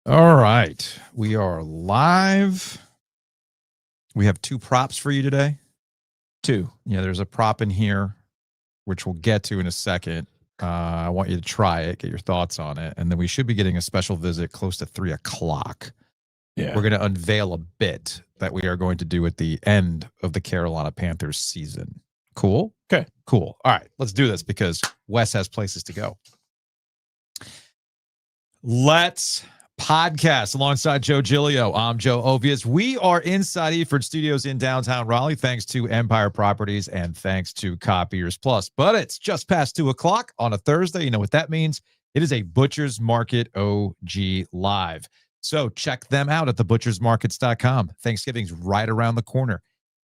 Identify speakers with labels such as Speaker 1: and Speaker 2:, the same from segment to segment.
Speaker 1: All right. We are live. We have 2 props for you today. 2. Yeah, there's a prop in here, which we'll get to in a second. I want you to try it, get your thoughts on it. And then we should be getting a special visit close to 3 o'clock.
Speaker 2: Yeah.
Speaker 1: We're going to unveil a bit that we are going to do at the end of the Carolina Panthers season. Cool?
Speaker 2: Okay.
Speaker 1: Cool. All right. Let's do this because Wes has places to go. Let's podcast alongside Joe Giglio. I'm Joe Ovies. We are inside Eford Studios in downtown Raleigh, thanks to Empire Properties and thanks to Copiers Plus. But it's just past 2 o'clock on a Thursday. You know what that means? It is a Butcher's Market OG Live. So check them out at thebutchersmarkets.com. Thanksgiving's right around the corner.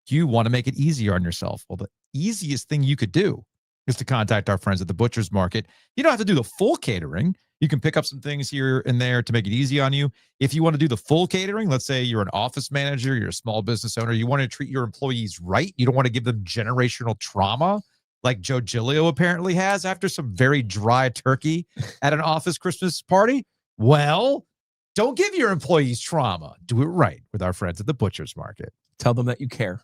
Speaker 1: You want to make it easier on yourself. Well, the easiest thing you could do is to contact our friends at the Butcher's Market. You don't have to do the full catering. You can pick up some things here and there to make it easy on you. If you want to do the full catering, let's say you're an office manager, you're a small business owner, you want to treat your employees right. You don't want to give them generational trauma like Joe Giglio apparently has after some very dry turkey at an office Christmas party. Well, don't give your employees trauma. Do it right with our friends at the Butcher's Market.
Speaker 2: Tell them that you care.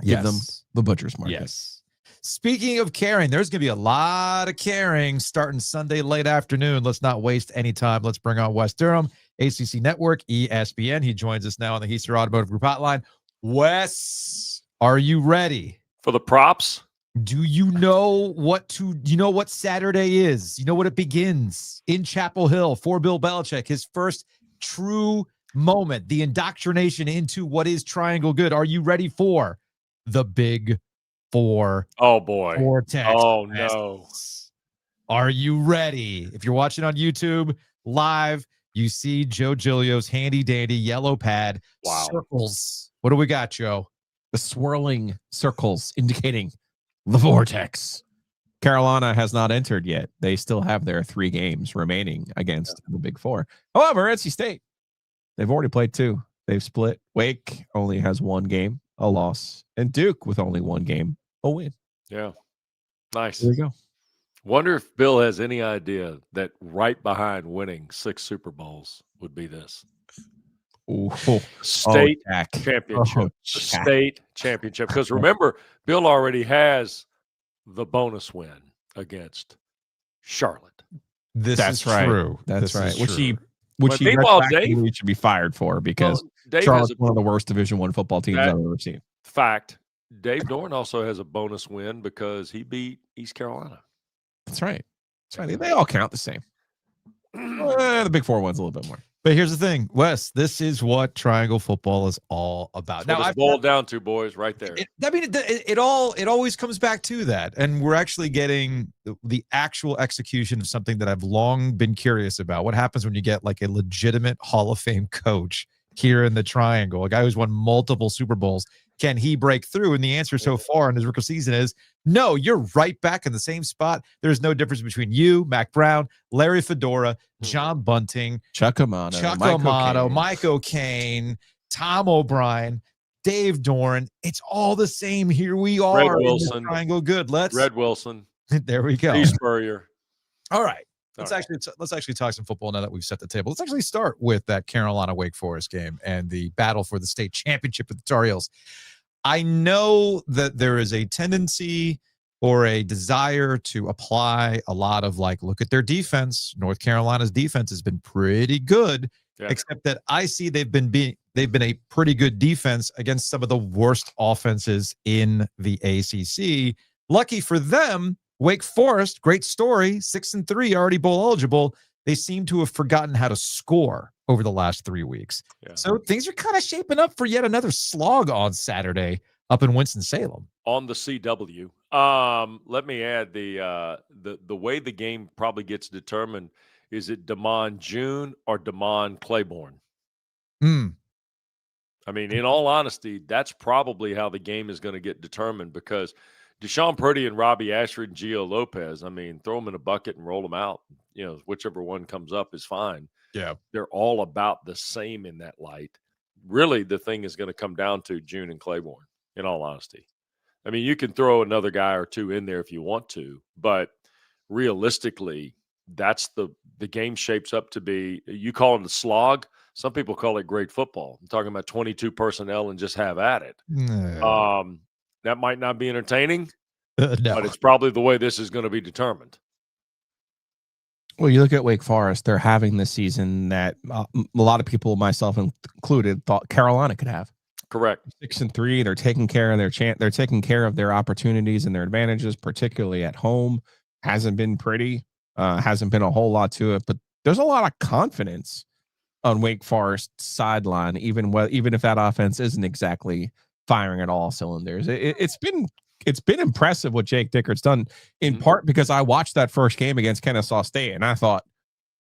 Speaker 1: Yes.
Speaker 2: Give them the Butcher's Market.
Speaker 1: Yes. Speaking of caring, there's going to be a lot of caring starting Sunday late afternoon. Let's not waste any time. Let's bring on Wes Durham, ACC Network, ESPN. He joins us now on the Heister Automotive Group hotline. Wes, are you ready?
Speaker 3: For the props?
Speaker 1: Do you know what Saturday is? You know what it begins in Chapel Hill for Bill Belichick, his first true moment, the indoctrination into what is Triangle Good. Are you ready for the Big Four?
Speaker 3: Oh boy.
Speaker 1: Vortex.
Speaker 3: Oh no.
Speaker 1: Are you ready? If you're watching on YouTube live, you see Joe Giglio's handy dandy yellow pad.
Speaker 3: Wow.
Speaker 1: Circles. What do we got, Joe?
Speaker 2: The swirling circles indicating the Vortex. Carolina has not entered yet. They still have their 3 games remaining against the Big Four. However, NC State, they've already played 2. They've split. Wake only has 1 game, a loss, and Duke with only 1 game, a win.
Speaker 3: Yeah. Nice.
Speaker 2: There you go.
Speaker 3: Wonder if Bill has any idea that right behind winning 6 Super Bowls would be this.
Speaker 2: Ooh.
Speaker 3: State
Speaker 2: Jack.
Speaker 3: championship.
Speaker 2: Oh,
Speaker 3: The
Speaker 2: Jack.
Speaker 3: state championship. Because remember, Bill already has the bonus win against Charlotte.
Speaker 1: That's true.
Speaker 2: That's
Speaker 1: This
Speaker 2: right.
Speaker 1: is
Speaker 2: Which
Speaker 1: true.
Speaker 2: he
Speaker 3: meanwhile,
Speaker 2: retroactively should be fired for because
Speaker 3: Dave
Speaker 2: Charlotte's
Speaker 3: has
Speaker 2: one of the worst Division I football teams I've ever seen.
Speaker 3: fact. Dave Dorn also has a bonus win because he beat East Carolina.
Speaker 2: That's right. That's right. They all count the same. The Big Four one's a little bit more.
Speaker 1: But here's the thing, Wes, this is what Triangle football is all about.
Speaker 3: That's what it's boiled down to, boys, right there.
Speaker 1: It always comes back to that. And we're actually getting the actual execution of something that I've long been curious about. What happens when you get like a legitimate Hall of Fame coach here in the Triangle, a guy who's won multiple Super Bowls? Can he break through? And the answer so far in his rookie season is no. You're right back in the same spot. There's no difference between you, Mac Brown, Larry Fedora, John Bunting,
Speaker 2: Chuck Amato,
Speaker 1: Mike O'Kane, Tom O'Brien, Dave Doran. It's all the same. Here we are.
Speaker 3: Red Wilson.
Speaker 1: Triangle Good.
Speaker 3: Red Wilson.
Speaker 1: There we go.
Speaker 3: Steve Spurrier.
Speaker 1: All right. Let's actually talk some football now that we've set the table. Let's actually start with that Carolina Wake Forest game and the battle for the state championship with the Tar Heels. I know that there is a tendency or a desire to apply a lot of look at their defense. North Carolina's defense has been pretty good, except that I see they've been a pretty good defense against some of the worst offenses in the ACC. Lucky for them, Wake Forest, great story, 6-3, already bowl eligible. They seem to have forgotten how to score over the last 3 weeks. Yeah. So things are kind of shaping up for yet another slog on Saturday up in Winston-Salem.
Speaker 3: On the CW. Let me add the way the game probably gets determined, is it Damon June or Damon Claiborne? I mean, in all honesty, that's probably how the game is going to get determined, because Deshaun Purdy and Robbie Ashford and Gio Lopez, I mean, throw them in a bucket and roll them out. Whichever one comes up is fine.
Speaker 1: Yeah.
Speaker 3: They're all about the same in that light. Really, the thing is going to come down to June and Claiborne, in all honesty. I mean, you can throw another guy or two in there if you want to, but realistically, that's the game shapes up to be. You call it a slog. Some people call it great football. I'm talking about 22 personnel and just have at it. That might not be entertaining,
Speaker 1: No.
Speaker 3: but it's probably the way this is going to be determined.
Speaker 2: Well, you look at Wake Forest; they're having this season that a lot of people, myself included, thought Carolina could have.
Speaker 3: Correct.
Speaker 2: 6-3. They're taking care of they're taking care of their opportunities and their advantages, particularly at home. Hasn't been pretty. Hasn't been a whole lot to it, but there's a lot of confidence on Wake Forest's sideline, even if that offense isn't exactly firing at all cylinders. It's been impressive what Jake Dickert's done, in part because I watched that first game against Kennesaw State and I thought,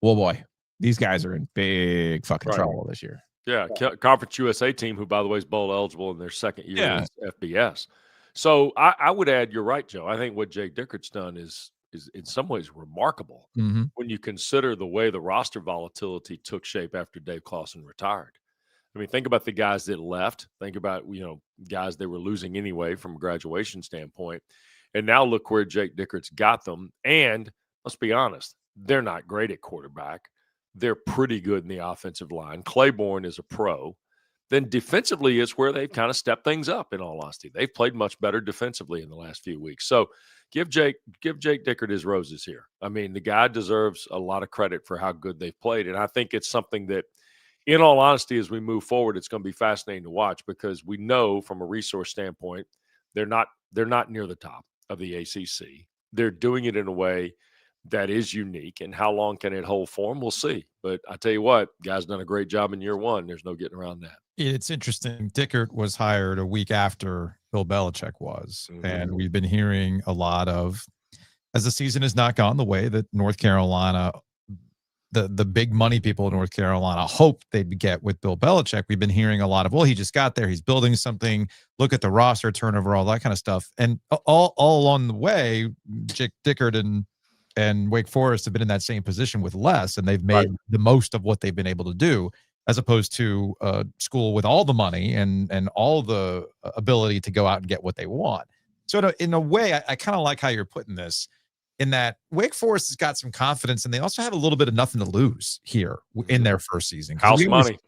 Speaker 2: well, boy, these guys are in big fucking trouble this year.
Speaker 3: Yeah, Conference USA team, who, by the way, is bowl eligible in their second year in FBS. So I would add, you're right, Joe. I think what Jake Dickert's done is in some ways remarkable when you consider the way the roster volatility took shape after Dave Clawson retired. I mean, think about the guys that left. Think about, guys they were losing anyway from a graduation standpoint. And now look where Jake Dickert's got them. And let's be honest, they're not great at quarterback. They're pretty good in the offensive line. Claiborne is a pro. Then defensively is where they've kind of stepped things up, in all honesty. They've played much better defensively in the last few weeks. So give Jake Dickert his roses here. I mean, the guy deserves a lot of credit for how good they've played. And I think it's something that, in all honesty, as we move forward, it's going to be fascinating to watch, because we know from a resource standpoint, they're not near the top of the ACC. They're doing it in a way that is unique, and how long can it hold form? We'll see. But I tell you what, guy's done a great job in year one. There's no getting around that.
Speaker 1: It's interesting. Dickert was hired a week after Bill Belichick was, and we've been hearing a lot of, as the season has not gone the way that North Carolina, the big money people in North Carolina hoped they'd get with Bill Belichick. We've been hearing a lot of, well, he just got there, he's building something, look at the roster turnover, all that kind of stuff. And all along the way, Jake Dickert and Wake Forest have been in that same position with less, and they've made the most of what they've been able to do, as opposed to a school with all the money and all the ability to go out and get what they want. So in a way, I kind of like how you're putting this, in that Wake Forest has got some confidence, and they also have a little bit of nothing to lose here in their first season.
Speaker 3: House money.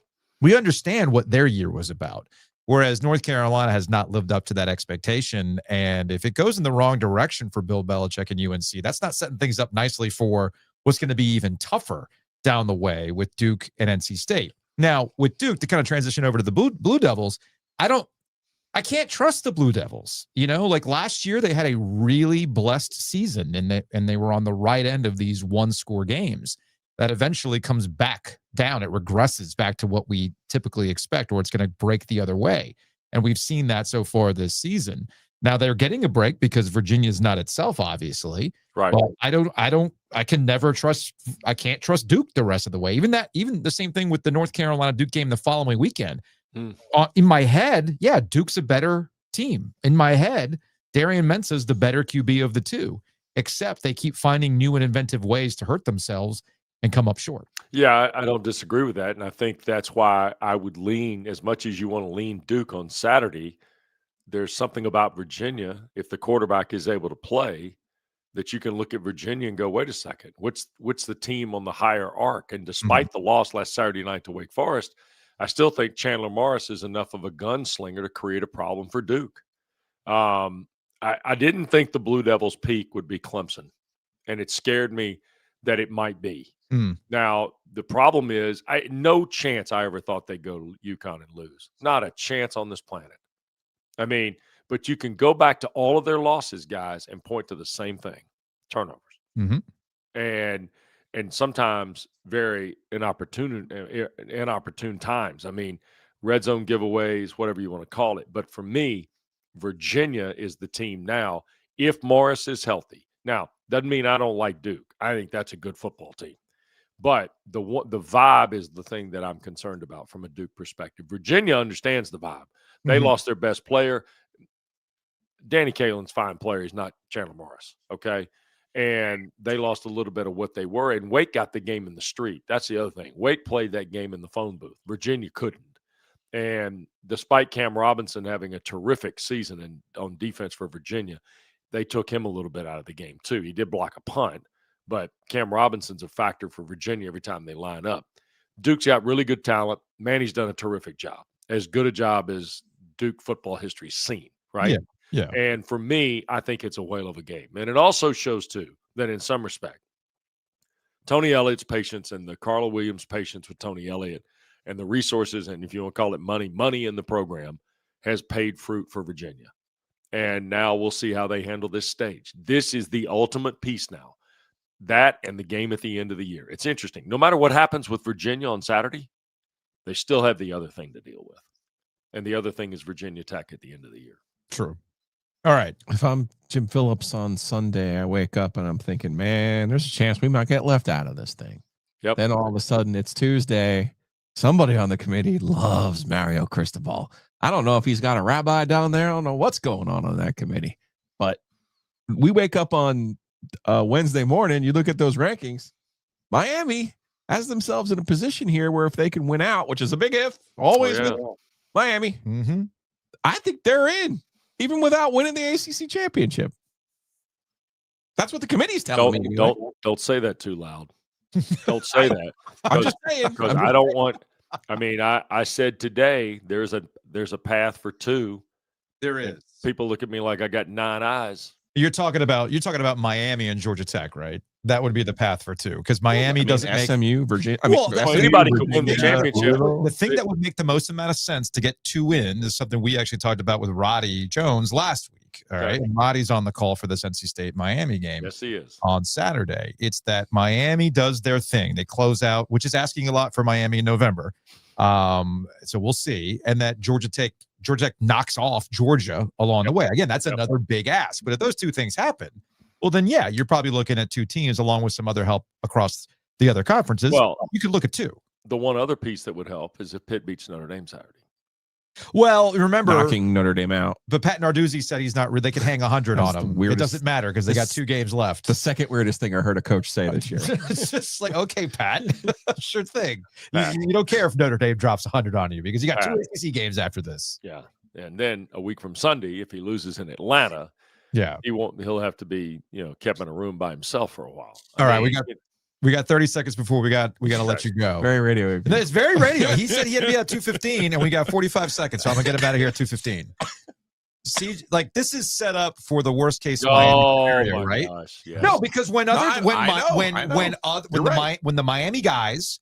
Speaker 1: We understand what their year was about, whereas North Carolina has not lived up to that expectation. And if it goes in the wrong direction for Bill Belichick and UNC, that's not setting things up nicely for what's going to be even tougher down the way with Duke and NC State. Now, with Duke, to kind of transition over to the Blue Devils, I can't trust the Blue Devils. Like last year, they had a really blessed season, and they were on the right end of these one-score games. That eventually comes back down. It regresses back to what we typically expect, or it's going to break the other way. And we've seen that so far this season. Now they're getting a break because Virginia's not itself, obviously.
Speaker 3: Right.
Speaker 1: But I can't trust Duke the rest of the way. Even the same thing with the North Carolina Duke game the following weekend. In my head, Duke's a better team. In my head, Darian Mensah's the better QB of the two, except they keep finding new and inventive ways to hurt themselves and come up short.
Speaker 3: Yeah, I don't disagree with that. And I think that's why I would lean, as much as you want to lean Duke on Saturday, there's something about Virginia, if the quarterback is able to play, that you can look at Virginia and go, wait a second, what's the team on the higher arc? And despite the loss last Saturday night to Wake Forest, I still think Chandler Morris is enough of a gunslinger to create a problem for Duke. I didn't think the Blue Devils' peak would be Clemson, and it scared me that it might be. Now, the problem is, no chance I ever thought they'd go to UConn and lose. Not a chance on this planet. I mean, but you can go back to all of their losses, guys, and point to the same thing: turnovers. And sometimes very inopportune times. I mean, red zone giveaways, whatever you want to call it. But for me, Virginia is the team now, if Morris is healthy. Now, doesn't mean I don't like Duke. I think that's a good football team. But the vibe is the thing that I'm concerned about from a Duke perspective. Virginia understands the vibe. They lost their best player. Danny Kalen's fine player. He's not Chandler Morris, okay? And they lost a little bit of what they were. And Wake got the game in the street. That's the other thing. Wake played that game in the phone booth. Virginia couldn't. And despite Cam Robinson having a terrific season on defense for Virginia, they took him a little bit out of the game too. He did block a punt, but Cam Robinson's a factor for Virginia every time they line up. Duke's got really good talent. Manny's done a terrific job, as good a job as Duke football history's seen, right?
Speaker 1: Yeah.
Speaker 3: And for me, I think it's a whale of a game. And it also shows, too, that in some respect, Tony Elliott's patience and the Carla Williams' patience with Tony Elliott and the resources, and if you want to call it money in the program, has paid fruit for Virginia. And now we'll see how they handle this stage. This is the ultimate piece now. That and the game at the end of the year. It's interesting. No matter what happens with Virginia on Saturday, they still have the other thing to deal with. And the other thing is Virginia Tech at the end of the year.
Speaker 1: True. All right.
Speaker 2: If I'm Jim Phillips on Sunday, I wake up and I'm thinking, man, there's a chance we might get left out of this thing.
Speaker 3: Yep.
Speaker 2: Then all of a sudden it's Tuesday. Somebody on the committee loves Mario Cristobal. I don't know if he's got a rabbi down there. I don't know what's going on that committee. But we wake up on Wednesday morning, you look at those rankings, Miami has themselves in a position here where if they can win out, which is a big if, always with Miami, I think they're in, even without winning the ACC championship. That's what the committee's telling me.
Speaker 3: Don't say that too loud. Don't say that.
Speaker 2: I'm just saying.
Speaker 3: Because I don't want. I mean, I said today there's a path for two.
Speaker 1: There is.
Speaker 3: People look at me like I got 9 eyes.
Speaker 1: You're talking about Miami and Georgia Tech, right? That would be the path for two, because Miami doesn't make
Speaker 2: SMU, Virginia.
Speaker 3: Anybody could win the championship.
Speaker 1: The thing that would make the most amount of sense to get 2 in is something we actually talked about with Roddy Jones last week. All right, and Roddy's on the call for this NC State Miami game.
Speaker 3: Yes, he is
Speaker 1: on Saturday. It's that Miami does their thing. They close out, which is asking a lot for Miami in November. So we'll see, and that Georgia Tech knocks off Georgia along the way. Again, that's another big ask. But if those two things happen, well, then, yeah, you're probably looking at 2 teams along with some other help across the other conferences.
Speaker 3: Well,
Speaker 1: you could look at 2.
Speaker 3: The one other piece that would help is if Pitt beats Notre Dame Saturday.
Speaker 1: Well, remember
Speaker 2: knocking Notre Dame out.
Speaker 1: But Pat Narduzzi said he's not. They could hang 100 on him. It doesn't matter because they got 2 games left.
Speaker 2: The second weirdest thing I heard a coach say this year.
Speaker 1: It's just like, okay, Pat, sure thing. You don't care if Notre Dame drops 100 on you because you got 2 ACC games after this.
Speaker 3: Yeah, and then a week from Sunday, if he loses in Atlanta, he'll have to be kept in a room by himself for a while.
Speaker 1: All right, we got 30 seconds before we got to let you go.
Speaker 2: Very radio.
Speaker 1: It's very radio. He said he had to be at 2:15, and we got 45 seconds, so I'm gonna get him out of here at 2:15. See, like this is set up for the worst case scenario, right?
Speaker 3: Gosh, yes.
Speaker 1: No, because when the Miami guys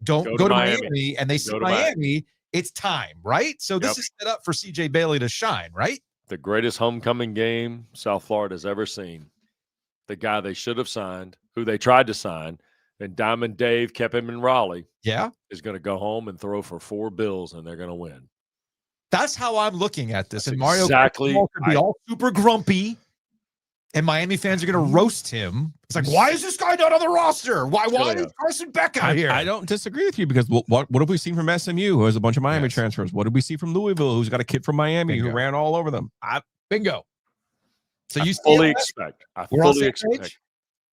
Speaker 1: don't go to Miami and they see Miami, it's time, right? So this is set up for CJ Bailey to shine, right?
Speaker 3: The greatest homecoming game South Florida's ever seen. The guy they should have signed, who they tried to sign, and Diamond Dave kept him in Raleigh.
Speaker 1: Yeah,
Speaker 3: is going to go home and throw for 4 bills, and they're going to win.
Speaker 1: That's how I'm looking at this.
Speaker 3: That's
Speaker 1: and Mario
Speaker 3: exactly
Speaker 1: could be all super grumpy, and Miami fans are going to roast him. It's like, why is this guy not on the roster? Why is Carson Beck out here?
Speaker 2: I don't disagree with you because what have we seen from SMU, who has a bunch of Miami transfers? What did we see from Louisville, who's got a kid from Miami who ran all over them?
Speaker 1: Bingo. So
Speaker 3: I fully expect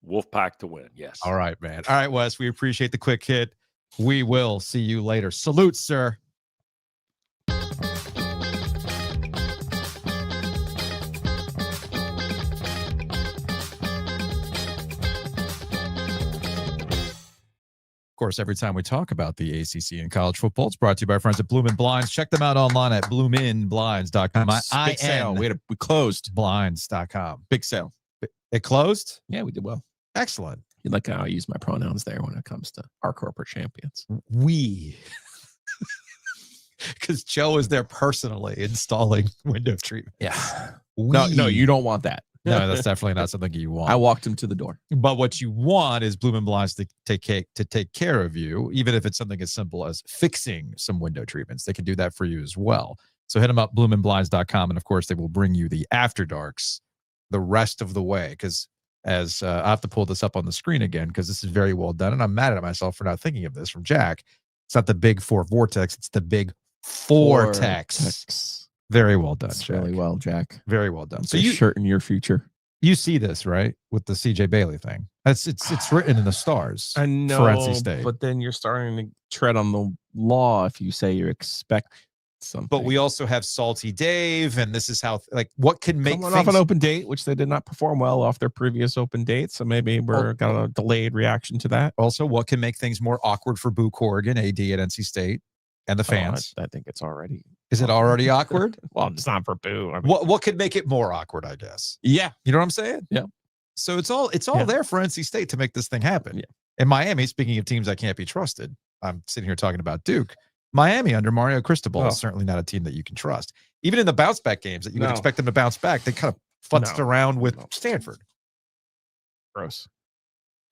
Speaker 3: Wolfpack to win. Yes.
Speaker 1: All right, man. All right, Wes. We appreciate the quick hit. We will see you later. Salute, sir. Of course, every time we talk about the ACC and college football, it's brought to you by our friends at Bloomin' Blinds. Check them out online at bloominblinds.com.
Speaker 2: Big sale. We closed.
Speaker 1: Blinds.com.
Speaker 2: Big sale.
Speaker 1: It closed?
Speaker 2: Yeah, we did well.
Speaker 1: Excellent.
Speaker 2: You like how I use my pronouns there when it comes to our corporate champions.
Speaker 1: We. Because Joe is there personally installing window treatment.
Speaker 2: Yeah. No, you don't want that.
Speaker 1: No, that's definitely not something you want.
Speaker 2: I walked him to the door.
Speaker 1: But what you want is Bloomin' Blinds to take care of you, even if it's something as simple as fixing some window treatments. They can do that for you as well. So hit them up, bloominblinds.com, and of course, they will bring you the After Darks the rest of the way. Because as I have to pull this up on the screen again, because this is very well done, and I'm mad at myself for not thinking of this from Jack. It's not the big 4 Vortex, it's the big Vortex. Very well done,
Speaker 2: That's
Speaker 1: Jack.
Speaker 2: really well, Jack.
Speaker 1: Very well done.
Speaker 2: So you shirt in your future.
Speaker 1: You see this, right? With the CJ Bailey thing. It's written in the stars.
Speaker 2: I know,
Speaker 1: for NC State.
Speaker 2: But then you're starting to tread on the law if you say you expect. something.
Speaker 1: But we also have Salty Dave, and this is how what can make
Speaker 2: coming
Speaker 1: things
Speaker 2: off an open date, which they did not perform well off their previous open date. So maybe we're got a delayed reaction to that.
Speaker 1: Also, what can make things more awkward for Boo Corrigan, AD at NC State, and the fans?
Speaker 2: I think it's already.
Speaker 1: Is it already awkward?
Speaker 2: Well, it's not for Boo. I mean,
Speaker 1: What could make it more awkward? I guess.
Speaker 2: Yeah,
Speaker 1: You know what I'm saying?
Speaker 2: Yeah.
Speaker 1: So it's all there for NC State to make this thing happen.
Speaker 2: Yeah.
Speaker 1: And Miami, speaking of teams that can't be trusted, I'm sitting here talking about Duke. Miami under Mario Cristobal is certainly not a team that you can trust. Even in the bounce back games that you would expect them to bounce back, they kind of futzed around with Stanford.
Speaker 2: Gross.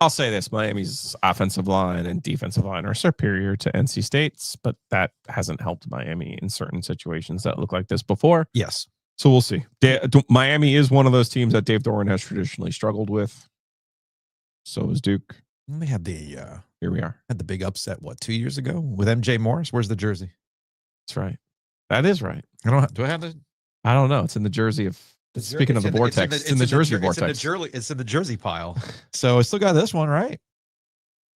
Speaker 2: I'll say this: Miami's offensive line and defensive line are superior to NC State's, but that hasn't helped Miami in certain situations that look like this before.
Speaker 1: Yes.
Speaker 2: So we'll see. Miami is one of those teams that Dave Doran has traditionally struggled with. So is Duke.
Speaker 1: They had
Speaker 2: here we are.
Speaker 1: Had the big upset 2 years ago with MJ Morris. Where's the jersey?
Speaker 2: That's right. That is right.
Speaker 1: Do I have the?
Speaker 2: I don't know. It's in the jersey of. Speaking of the Vortex, it's in the jersey Vortex.
Speaker 1: It's in the jersey pile. So I still got this one, right?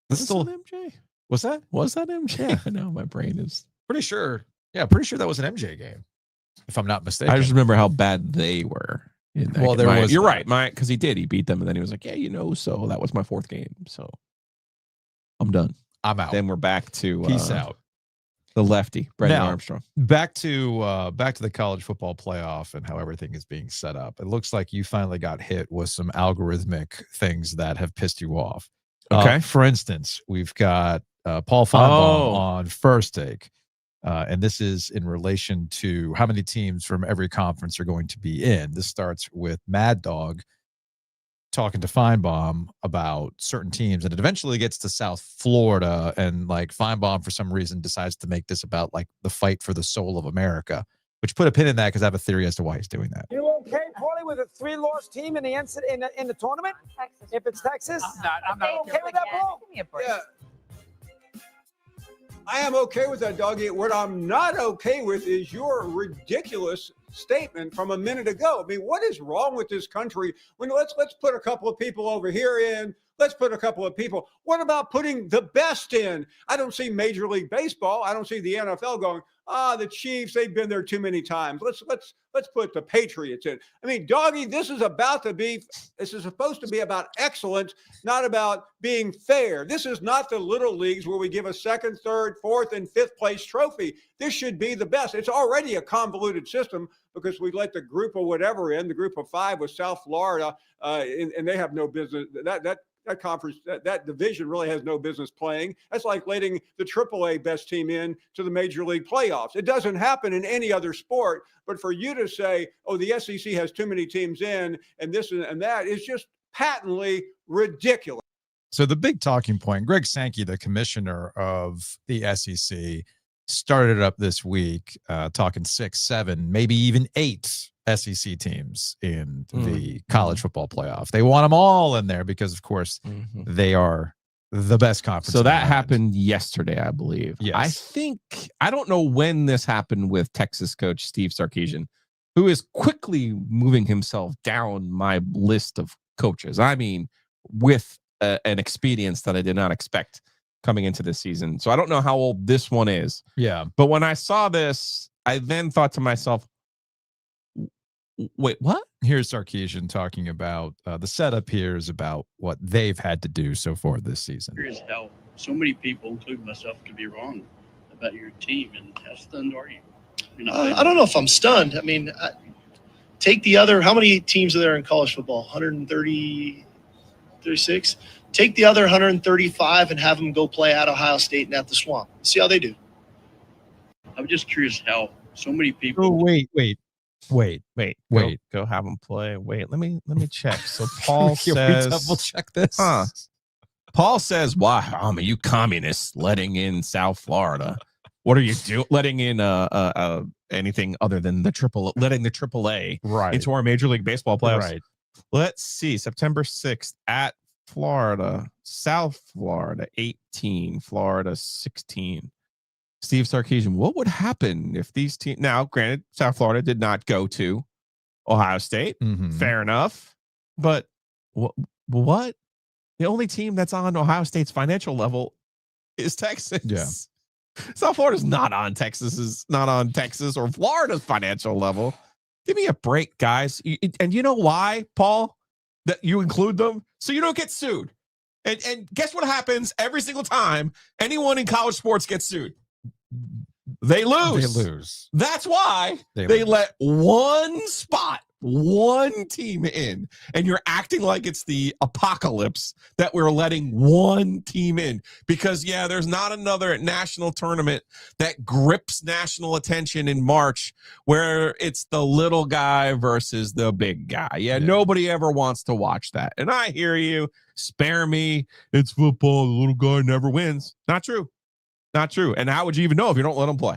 Speaker 2: This is still MJ.
Speaker 1: What's that?
Speaker 2: Was that MJ? I know my brain is
Speaker 1: pretty sure. Yeah, pretty sure that was an MJ game, if I'm not mistaken.
Speaker 2: I just remember how bad they were.
Speaker 1: Well,
Speaker 2: you're right, because he beat them, and then he was like, yeah, so that was my fourth game. So I'm done.
Speaker 1: I'm out.
Speaker 2: Then we're back to
Speaker 1: peace out.
Speaker 2: The lefty, Brendan
Speaker 1: now,
Speaker 2: Armstrong.
Speaker 1: Back to the college football playoff and how everything is being set up. It looks like you finally got hit with some algorithmic things that have pissed you off.
Speaker 2: Okay.
Speaker 1: For instance, we've got Paul Feinbaum on First Take. And this is in relation to how many teams from every conference are going to be in. This starts with Mad Dog talking to Feinbaum about certain teams, and it eventually gets to South Florida, and Feinbaum for some reason decides to make this about the fight for the soul of America, which put a pin in that because I have a theory as to why he's doing that.
Speaker 4: You okay, Paulie, with a 3-loss team in the tournament?
Speaker 5: Texas.
Speaker 4: If it's Texas,
Speaker 5: I'm not
Speaker 4: okay with that, Paul?
Speaker 5: Give me a break.
Speaker 6: Yeah. I am okay with that, Doggy. What I'm not okay with is your ridiculous statement from a minute ago. I mean, what is wrong with this country? Let's put a couple of people over here in. Let's put a couple of people. What about putting the best in? I don't see Major League Baseball. I don't see the NFL going, the Chiefs, they've been there too many times. Let's put the Patriots in. I mean, Doggy, this is supposed to be about excellence, not about being fair. This is not the little leagues where we give a second, third, fourth, and fifth place trophy. This should be the best. It's already a convoluted system because we let the group of whatever in, the group of 5 with South Florida, and they have no business. That conference, that division really has no business playing. That's like letting the AAA best team in to the Major League playoffs. It doesn't happen in any other sport. But for you to say, the SEC has too many teams in, and this and that is just patently ridiculous.
Speaker 1: So the big talking point, Greg Sankey, the commissioner of the SEC, started it up this week, talking 6, 7, maybe even 8 SEC teams in the college football playoff. They want them all in there because, of course, they are the best conference.
Speaker 2: So that happened yesterday, I believe.
Speaker 1: Yes.
Speaker 2: I don't know when this happened with Texas coach Steve Sarkisian, who is quickly moving himself down my list of coaches. I mean, with an expedience that I did not expect coming into this season. So I don't know how old this one is.
Speaker 1: Yeah.
Speaker 2: But when I saw this, I then thought to myself, wait, what?
Speaker 1: Here's Sarkisian talking about the setup here is about what they've had to do so far this season.
Speaker 7: Here's how so many people, including myself, could be wrong about your team. And how stunned are you?
Speaker 8: I don't know if I'm stunned. I mean, take the other, how many teams are there in college football? 130, 36? Take the other 135 and have them go play at Ohio State and at the Swamp. See how they do.
Speaker 7: I'm just curious how so many people.
Speaker 1: Oh, wait.
Speaker 2: Go have them play. Wait, let me check. So Paul
Speaker 1: Can
Speaker 2: says,
Speaker 1: we double check this?
Speaker 2: Paul says, why, you communists letting in South Florida? What are you doing? Letting in anything other than letting the AAA into our Major League Baseball playoffs.
Speaker 1: Right.
Speaker 2: Let's see. September 6th at Florida, South Florida 18, Florida 16. Steve Sarkisian, what would happen if these teams? Now, granted, South Florida did not go to Ohio State. Fair enough. But what? The only team that's on Ohio State's financial level is Texas.
Speaker 1: Yeah.
Speaker 2: South Florida's not on Texas's, not on Texas or Florida's financial level. Give me a break, guys. And you know why, Paul, that you include them? So you don't get sued. And guess what happens every single time anyone in college sports gets sued? They lose.
Speaker 1: They lose.
Speaker 2: That's why they let one team in, and you're acting like it's the apocalypse that we're letting one team in because, yeah, there's not another national tournament that grips national attention in March where it's the little guy versus the big guy. Yeah, nobody ever wants to watch that. And I hear you. Spare me. It's football. The little guy never wins. Not true. Not true. And how would you even know if you don't let them play?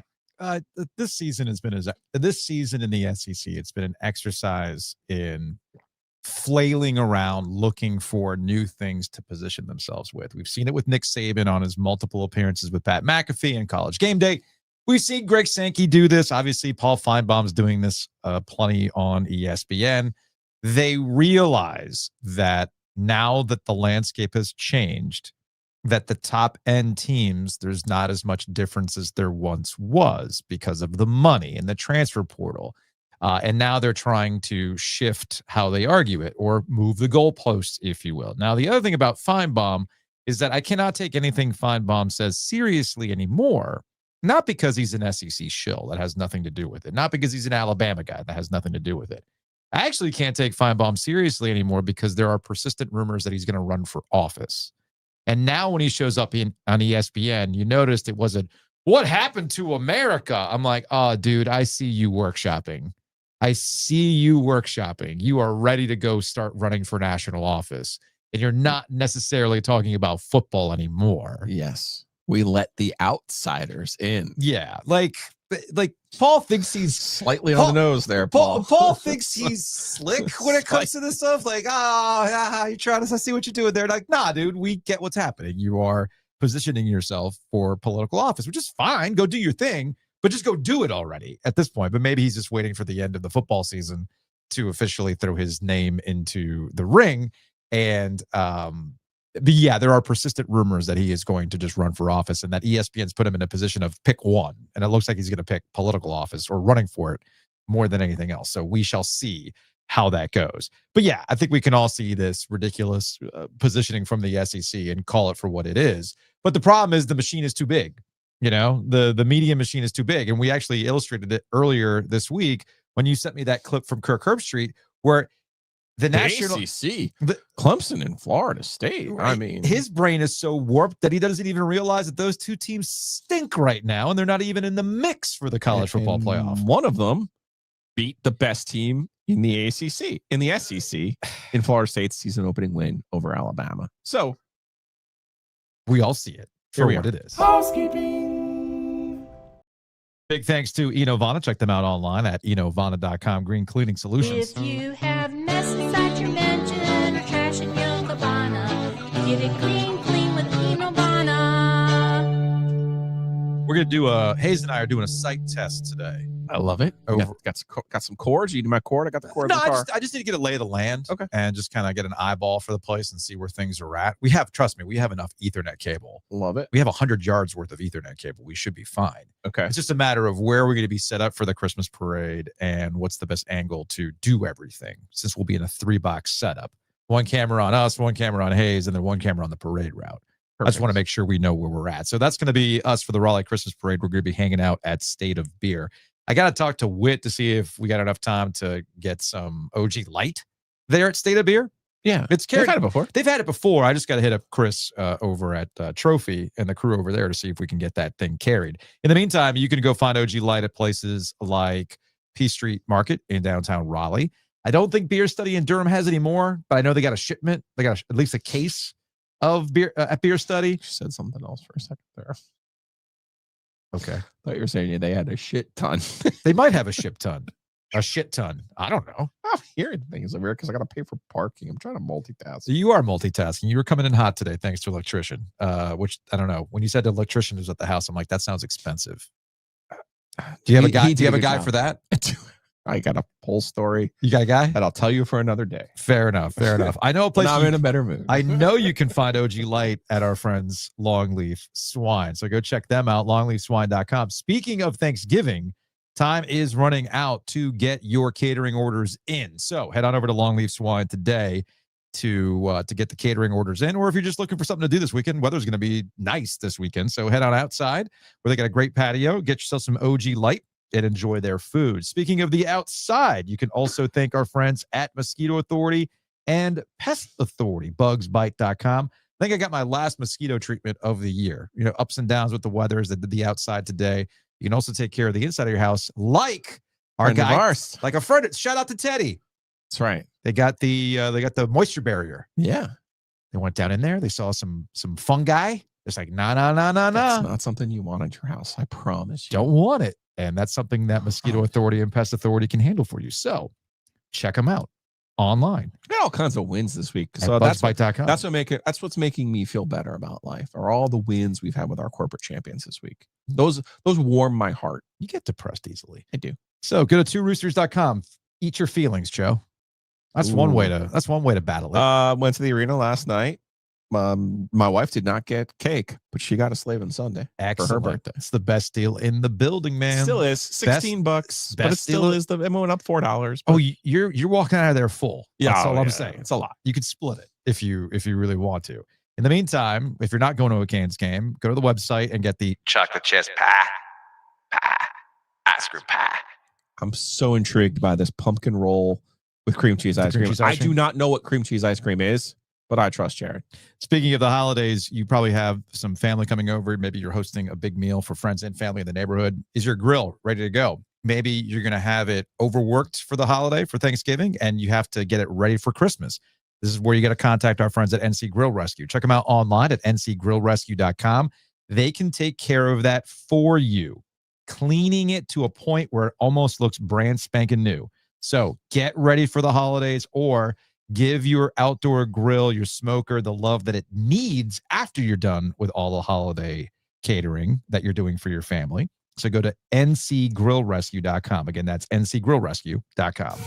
Speaker 1: This season has been this season in the SEC. It's been an exercise in flailing around looking for new things to position themselves with. We've seen it with Nick Saban on his multiple appearances with Pat McAfee and College Game Day. We've seen Greg Sankey do this. Obviously, Paul Feinbaum's doing this plenty on ESPN. They realize that now that the landscape has changed, that the top end teams, there's not as much difference as there once was because of the money and the transfer portal. And now they're trying to shift how they argue it or move the goalposts, if you will. Now, the other thing about Feinbaum is that I cannot take anything Feinbaum says seriously anymore, not because he's an SEC shill. That has nothing to do with it. Not because he's an Alabama guy. That has nothing to do with it. I actually can't take Feinbaum seriously anymore because there are persistent rumors that he's going to run for office. And now when he shows up on ESPN, you noticed it wasn't, what happened to America? I'm like, oh, dude, I see you workshopping. You are ready to go start running for national office. And you're not necessarily talking about football anymore.
Speaker 2: Yes. We let the outsiders in.
Speaker 1: Yeah. Like Paul thinks he's
Speaker 2: slightly on the nose there, Paul.
Speaker 1: Paul thinks he's slick when it comes to this stuff. Like, you're trying to see what you're doing there. Like, nah, dude, we get what's happening. You are positioning yourself for political office, which is fine. Go do your thing, but just go do it already at this point. But maybe he's just waiting for the end of the football season to officially throw his name into the ring. And, but yeah, there are persistent rumors that he is going to just run for office and that ESPN's put him in a position of pick one. And it looks like he's going to pick political office or running for it more than anything else. So we shall see how that goes. But yeah, I think we can all see this ridiculous positioning from the SEC and call it for what it is. But the problem is the machine is too big. You know, the media machine is too big. And we actually illustrated it earlier this week when you sent me that clip from Kirk Herbstreit where the national
Speaker 2: ACC, Clemson and Florida State. Right. I mean,
Speaker 1: his brain is so warped that he doesn't even realize that those two teams stink right now, and they're not even in the mix for the college football playoff.
Speaker 2: One of them beat the best team in the ACC, in the SEC, in Florida State's season opening win over Alabama. So
Speaker 1: we all see it for what it is.
Speaker 2: Housekeeping.
Speaker 1: Big thanks to Enovana. Check them out online at enovana.com. Green Cleaning Solutions.
Speaker 5: If you have mess inside your mansion or trash in your cabana, get it clean with Enovana.
Speaker 1: We're going to do Hayes and I are doing a sight test today.
Speaker 2: I love it. Got some cords. You need my cord? I got the cord.
Speaker 1: No, I just need to get a lay of the land.
Speaker 2: Okay.
Speaker 1: And just kind of get an eyeball for the place and see where things are at. We have enough Ethernet cable.
Speaker 2: Love it.
Speaker 1: We have 100 yards worth of Ethernet cable. We should be fine.
Speaker 2: Okay.
Speaker 1: It's just a matter of where we're going to be set up for the Christmas parade and what's the best angle to do everything, since we'll be in a 3-box setup. One camera on us, one camera on Hayes, and then one camera on the parade route. Perfect. I just want to make sure we know where we're at. So that's going to be us for the Raleigh Christmas parade. We're going to be hanging out at State of Beer. I got to talk to Whit to see if we got enough time to get some OG Light there at State of Beer.
Speaker 2: Yeah,
Speaker 1: it's carried.
Speaker 2: They've had it before.
Speaker 1: I just got to hit up Chris over at Trophy and the crew over there to see if we can get that thing carried. In the meantime, you can go find OG Light at places like P Street Market in downtown Raleigh. I don't think Beer Study in Durham has any more, but I know they got a shipment. They got at least a case of beer at Beer Study.
Speaker 2: You said something else for a second there.
Speaker 1: Okay.
Speaker 2: I thought you were saying they had a shit ton.
Speaker 1: They might have a shit ton. A shit ton. I don't know.
Speaker 2: I'm hearing things over here because I got to pay for parking. I'm trying to multitask.
Speaker 1: You are multitasking. You were coming in hot today thanks to an electrician, which I don't know. When you said the electrician was at the house, I'm like, that sounds expensive. Do you have a guy? Do you have a guy for that?
Speaker 2: I got a whole story
Speaker 1: You got a guy?
Speaker 2: that I'll tell you for another day.
Speaker 1: Fair enough. Fair enough. I know a place.
Speaker 2: When I'm in a better mood.
Speaker 1: I know you can find OG Light at our friends Longleaf Swine. So go check them out, longleafswine.com. Speaking of Thanksgiving, time is running out to get your catering orders in. So head on over to Longleaf Swine today to get the catering orders in. Or if you're just looking for something to do this weekend, weather's going to be nice this weekend. So head on outside where they got a great patio, get yourself some OG Light and enjoy their food. Speaking of the outside, you can also thank our friends at Mosquito Authority and Pest Authority, bugsbite.com. I think I got my last mosquito treatment of the year. You know, ups and downs with the weather as they did the outside today. You can also take care of the inside of your house, like our
Speaker 2: Friend of
Speaker 1: guy,
Speaker 2: ours.
Speaker 1: like a friend. Shout out to Teddy.
Speaker 2: That's right.
Speaker 1: They got the moisture barrier.
Speaker 2: Yeah.
Speaker 1: They went down in there. They saw some fungi. It's like, nah.
Speaker 2: That's not something you want at your house. I promise you.
Speaker 1: Don't want it. And that's something that Mosquito Authority and Pest Authority can handle for you. So check them out online.
Speaker 2: Got all kinds of wins this week.
Speaker 1: At
Speaker 2: So
Speaker 1: bugsbite.com.
Speaker 2: that's what's making me feel better about life. Are all the wins we've had with our corporate champions this week. Those warm my heart.
Speaker 1: You get depressed easily.
Speaker 2: I do.
Speaker 1: So go to tworoosters.com. Eat your feelings, Joe. That's one way to battle it.
Speaker 2: Went to the arena last night. My wife did not get cake, but she got a Slavin Sunday for her birthday.
Speaker 1: It's the best deal in the building, man.
Speaker 2: Still is $16, but it still is it went up $4.
Speaker 1: Oh, you're walking out of there full. That's all I'm
Speaker 2: yeah,
Speaker 1: saying.
Speaker 2: it's a lot.
Speaker 1: You could split it if you really want to. In the meantime, if you're not going to a Canes game, go to the website and get the chocolate chess pie, ice cream pie.
Speaker 2: I'm so intrigued by this pumpkin roll with cream cheese ice cream. I do not know what cream cheese ice cream is, but I trust Jared.
Speaker 1: Speaking of the holidays, you probably have some family coming over. Maybe you're hosting a big meal for friends and family in the neighborhood. Is your grill ready to go? Maybe you're going to have it overworked for the holiday, for Thanksgiving, and you have to get it ready for Christmas. This is where you got to contact our friends at NC Grill Rescue. Check them out online at ncgrillrescue.com. They can take care of that for you, cleaning it to a point where it almost looks brand spanking new. So get ready for the holidays, or give your outdoor grill, your smoker, the love that it needs after you're done with all the holiday catering that you're doing for your family. So go to ncgrillrescue.com. Again, that's ncgrillrescue.com.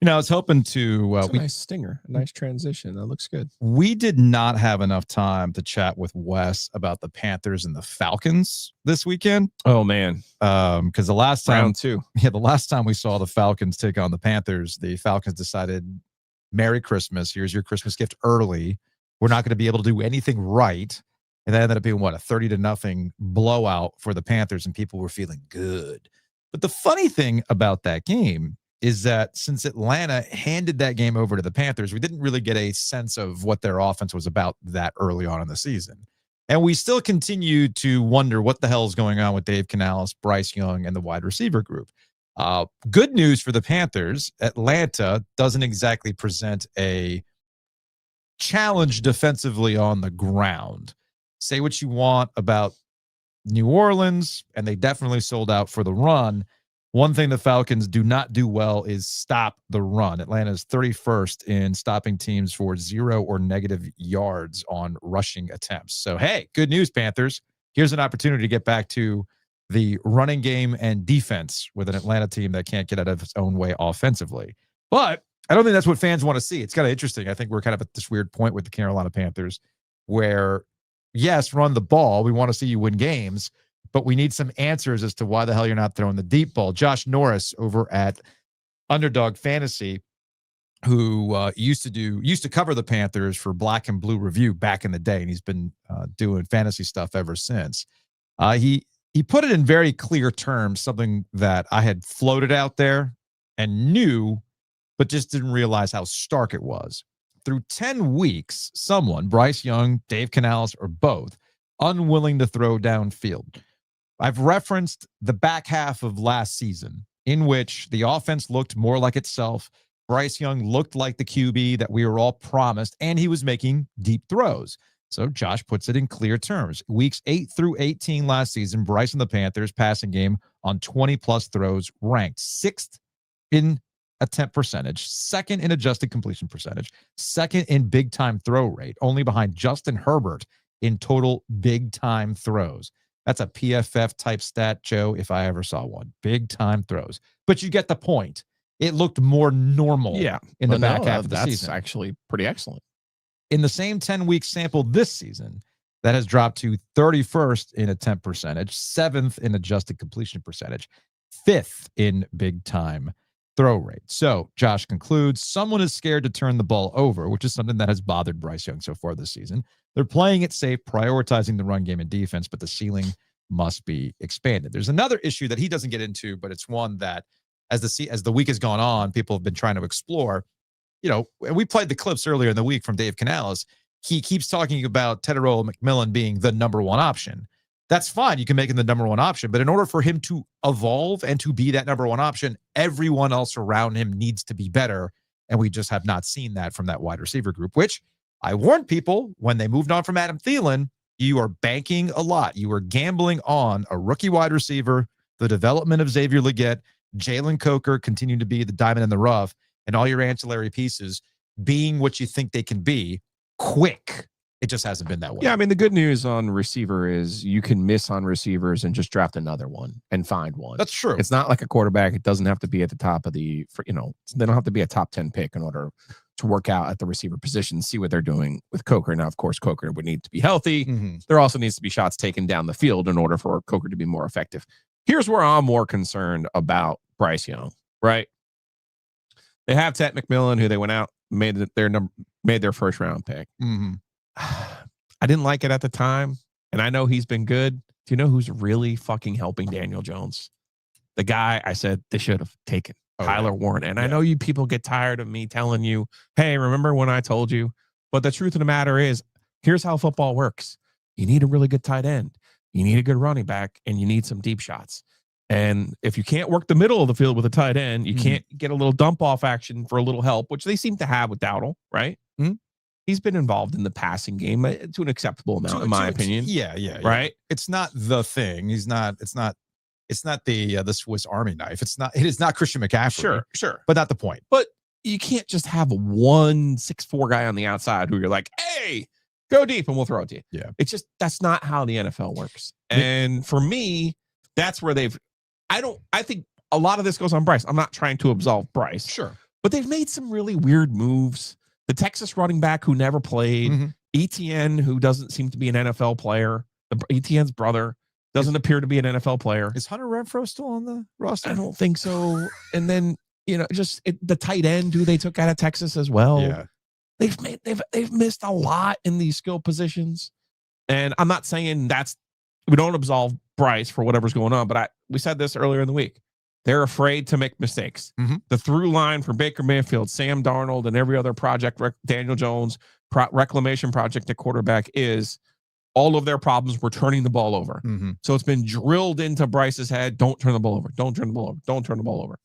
Speaker 1: You know, I was hoping to.
Speaker 2: It's a nice stinger, a nice transition. That looks good.
Speaker 1: We did not have enough time to chat with Wes about the Panthers and the Falcons this weekend.
Speaker 2: Oh man,
Speaker 1: because the last time,
Speaker 2: the
Speaker 1: last time we saw the Falcons take on the Panthers, the Falcons decided, "Merry Christmas. Here's your Christmas gift early. We're not going to be able to do anything right." And that ended up being what, a 30-0 blowout for the Panthers, and people were feeling good. But the funny thing about that game is that since Atlanta handed that game over to the Panthers, we didn't really get a sense of what their offense was about that early on in the season. And we still continue to wonder what the hell is going on with Dave Canales, Bryce Young, and the wide receiver group. Good news for the Panthers, Atlanta doesn't exactly present a challenge defensively on the ground. Say what you want about New Orleans, and they definitely sold out for the run. One thing the Falcons do not do well is stop the run. Atlanta is 31st in stopping teams for 0 or negative yards on rushing attempts. So, hey, good news, Panthers. Here's an opportunity to get back to the running game and defense with an Atlanta team that can't get out of its own way offensively. But I don't think that's what fans want to see. It's kind of interesting. I think we're kind of at this weird point with the Carolina Panthers where, yes, run the ball. We want to see you win games, but we need some answers as to why the hell you're not throwing the deep ball. Josh Norris over at Underdog Fantasy, who used to cover the Panthers for Black and Blue Review back in the day, and he's been doing fantasy stuff ever since. He put it in very clear terms, something that I had floated out there and knew, but just didn't realize how stark it was. Through 10 weeks, someone, Bryce Young, Dave Canales, or both, unwilling to throw downfield. I've referenced the back half of last season in which the offense looked more like itself. Bryce Young looked like the QB that we were all promised, and he was making deep throws. So Josh puts it in clear terms. Weeks 8 through 18 last season, Bryce and the Panthers passing game on 20-plus throws ranked 6th in attempt percentage, second in adjusted completion percentage, second in big time throw rate, only behind Justin Herbert in total big time throws. That's a PFF type stat, Joe, if I ever saw one. Big time throws. But you get the point. It looked more normal in the back half of the season.
Speaker 2: That's actually pretty excellent.
Speaker 1: In the same 10-week sample this season, that has dropped to 31st in attempt percentage, 7th in adjusted completion percentage, 5th in big time throw rate. So Josh concludes, someone is scared to turn the ball over, which is something that has bothered Bryce Young so far this season. They're playing it safe, prioritizing the run game and defense, but the ceiling must be expanded. There's another issue that he doesn't get into, but it's one that as the week has gone on, people have been trying to explore. You know, and we played the clips earlier in the week from Dave Canales. He keeps talking about Tetairoa McMillan being the number one option. That's fine. You can make him the number one option. But in order for him to evolve and to be that number one option, everyone else around him needs to be better. And we just have not seen that from that wide receiver group, which I warned people when they moved on from Adam Thielen, you are banking a lot. You are gambling on a rookie wide receiver, the development of Xavier Legette, Jalen Coker continuing to be the diamond in the rough, and all your ancillary pieces being what you think they can be quick. It just hasn't been that way.
Speaker 2: Yeah, I mean, the good news on receiver is you can miss on receivers and just draft another one and find one.
Speaker 1: That's true.
Speaker 2: It's not like a quarterback. It doesn't have to be at the top of the, they don't have to be a top 10 pick in order to work out at the receiver position, see what they're doing with Coker. Now, of course, Coker would need to be healthy.
Speaker 1: Mm-hmm.
Speaker 2: There also needs to be shots taken down the field in order for Coker to be more effective. Here's where I'm more concerned about Bryce Young, right? They have Tet McMillan, who they went out, made their first round pick.
Speaker 1: Mm-hmm.
Speaker 2: I didn't like it at the time, and I know he's been good. Do you know who's really fucking helping Daniel Jones? The guy I said they should have taken, Tyler Warren. And I know you people get tired of me telling you, hey, remember when I told you? But the truth of the matter is, here's how football works. You need a really good tight end. You need a good running back, and you need some deep shots. And if you can't work the middle of the field with a tight end, you can't get a little dump off action for a little help, which they seem to have with Dowdle, right? Mm-hmm. He's been involved in the passing game to an acceptable amount, in my opinion.
Speaker 1: Yeah.
Speaker 2: Right.
Speaker 1: It's not the thing. It's not the Swiss Army knife. It is not Christian McCaffrey.
Speaker 2: Sure.
Speaker 1: But not the point.
Speaker 2: But you can't just have one 6'4" guy on the outside who you're like, hey, go deep and we'll throw it to you.
Speaker 1: Yeah.
Speaker 2: It's just, that's not how the NFL works. And for me, that's where I think a lot of this goes on Bryce. I'm not trying to absolve Bryce.
Speaker 1: Sure.
Speaker 2: But they've made some really weird moves. The Texas running back who never played, ETN, who doesn't seem to be an NFL player. ETN's brother doesn't appear to be an NFL player.
Speaker 1: Is Hunter Renfrow still on the roster?
Speaker 2: I don't think so. And then, the tight end who they took out of Texas as well.
Speaker 1: Yeah.
Speaker 2: They've missed a lot in these skill positions. And I'm not saying we don't absolve Bryce for whatever's going on, but we said this earlier in the week. They're afraid to make mistakes.
Speaker 1: Mm-hmm.
Speaker 2: The through line for Baker Mayfield, Sam Darnold, and every other project, Daniel Jones, reclamation project at quarterback is all of their problems were turning the ball over.
Speaker 1: Mm-hmm.
Speaker 2: So it's been drilled into Bryce's head. Don't turn the ball over. Don't turn the ball over. Don't turn the ball over.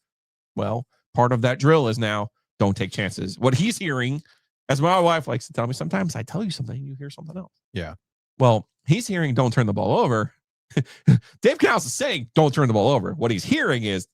Speaker 2: Well, part of that drill is now don't take chances. What he's hearing, as my wife likes to tell me, sometimes I tell you something, you hear something else.
Speaker 1: Yeah.
Speaker 2: Well, he's hearing don't turn the ball over. Dave Canales is saying don't turn the ball over. What he's hearing is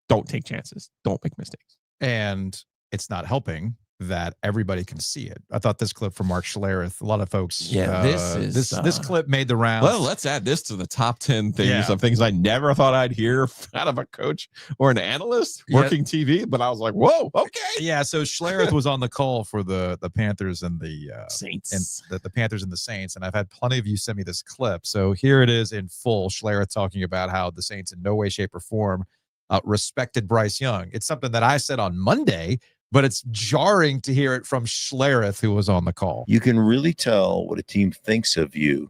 Speaker 2: don't take chances. Don't make mistakes.
Speaker 1: And it's not helping that everybody can see it. I thought this clip from Mark Schlereth, a lot of folks.
Speaker 2: Yeah,
Speaker 1: this clip made the rounds.
Speaker 2: Well, let's add this to the top 10 things of things I never thought I'd hear out of a coach or an analyst working TV. But I was like, whoa, okay.
Speaker 1: Yeah. So Schlereth was on the call for the Panthers and the
Speaker 2: Saints,
Speaker 1: and the Panthers and the Saints. And I've had plenty of you send me this clip. So here it is in full. Schlereth talking about how the Saints in no way, shape, or form respected Bryce Young. It's something that I said on Monday, but it's jarring to hear it from Schlereth, who was on the call.
Speaker 9: You can really tell what a team thinks of you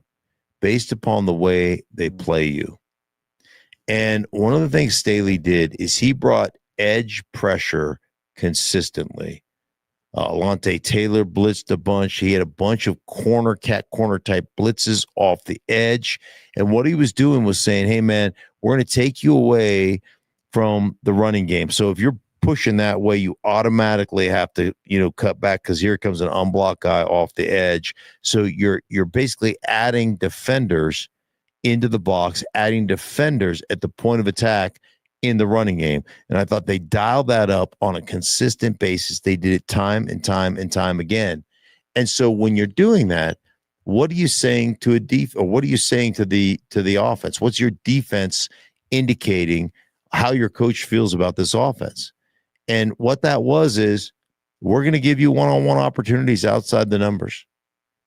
Speaker 9: based upon the way they play you. And one of the things Staley did is he brought edge pressure consistently. Alontae Taylor blitzed a bunch. He had a bunch of corner type blitzes off the edge. And what he was doing was saying, hey, man, we're going to take you away from the running game. So if you're pushing that way, you automatically have to, cut back because here comes an unblocked guy off the edge. So you're basically adding defenders into the box, adding defenders at the point of attack in the running game. And I thought they dialed that up on a consistent basis. They did it time and time and time again. And so when you're doing that, what are you saying to or what are you saying to the offense? What's your defense indicating how your coach feels about this offense? And what that is we're going to give you one-on-one opportunities outside the numbers.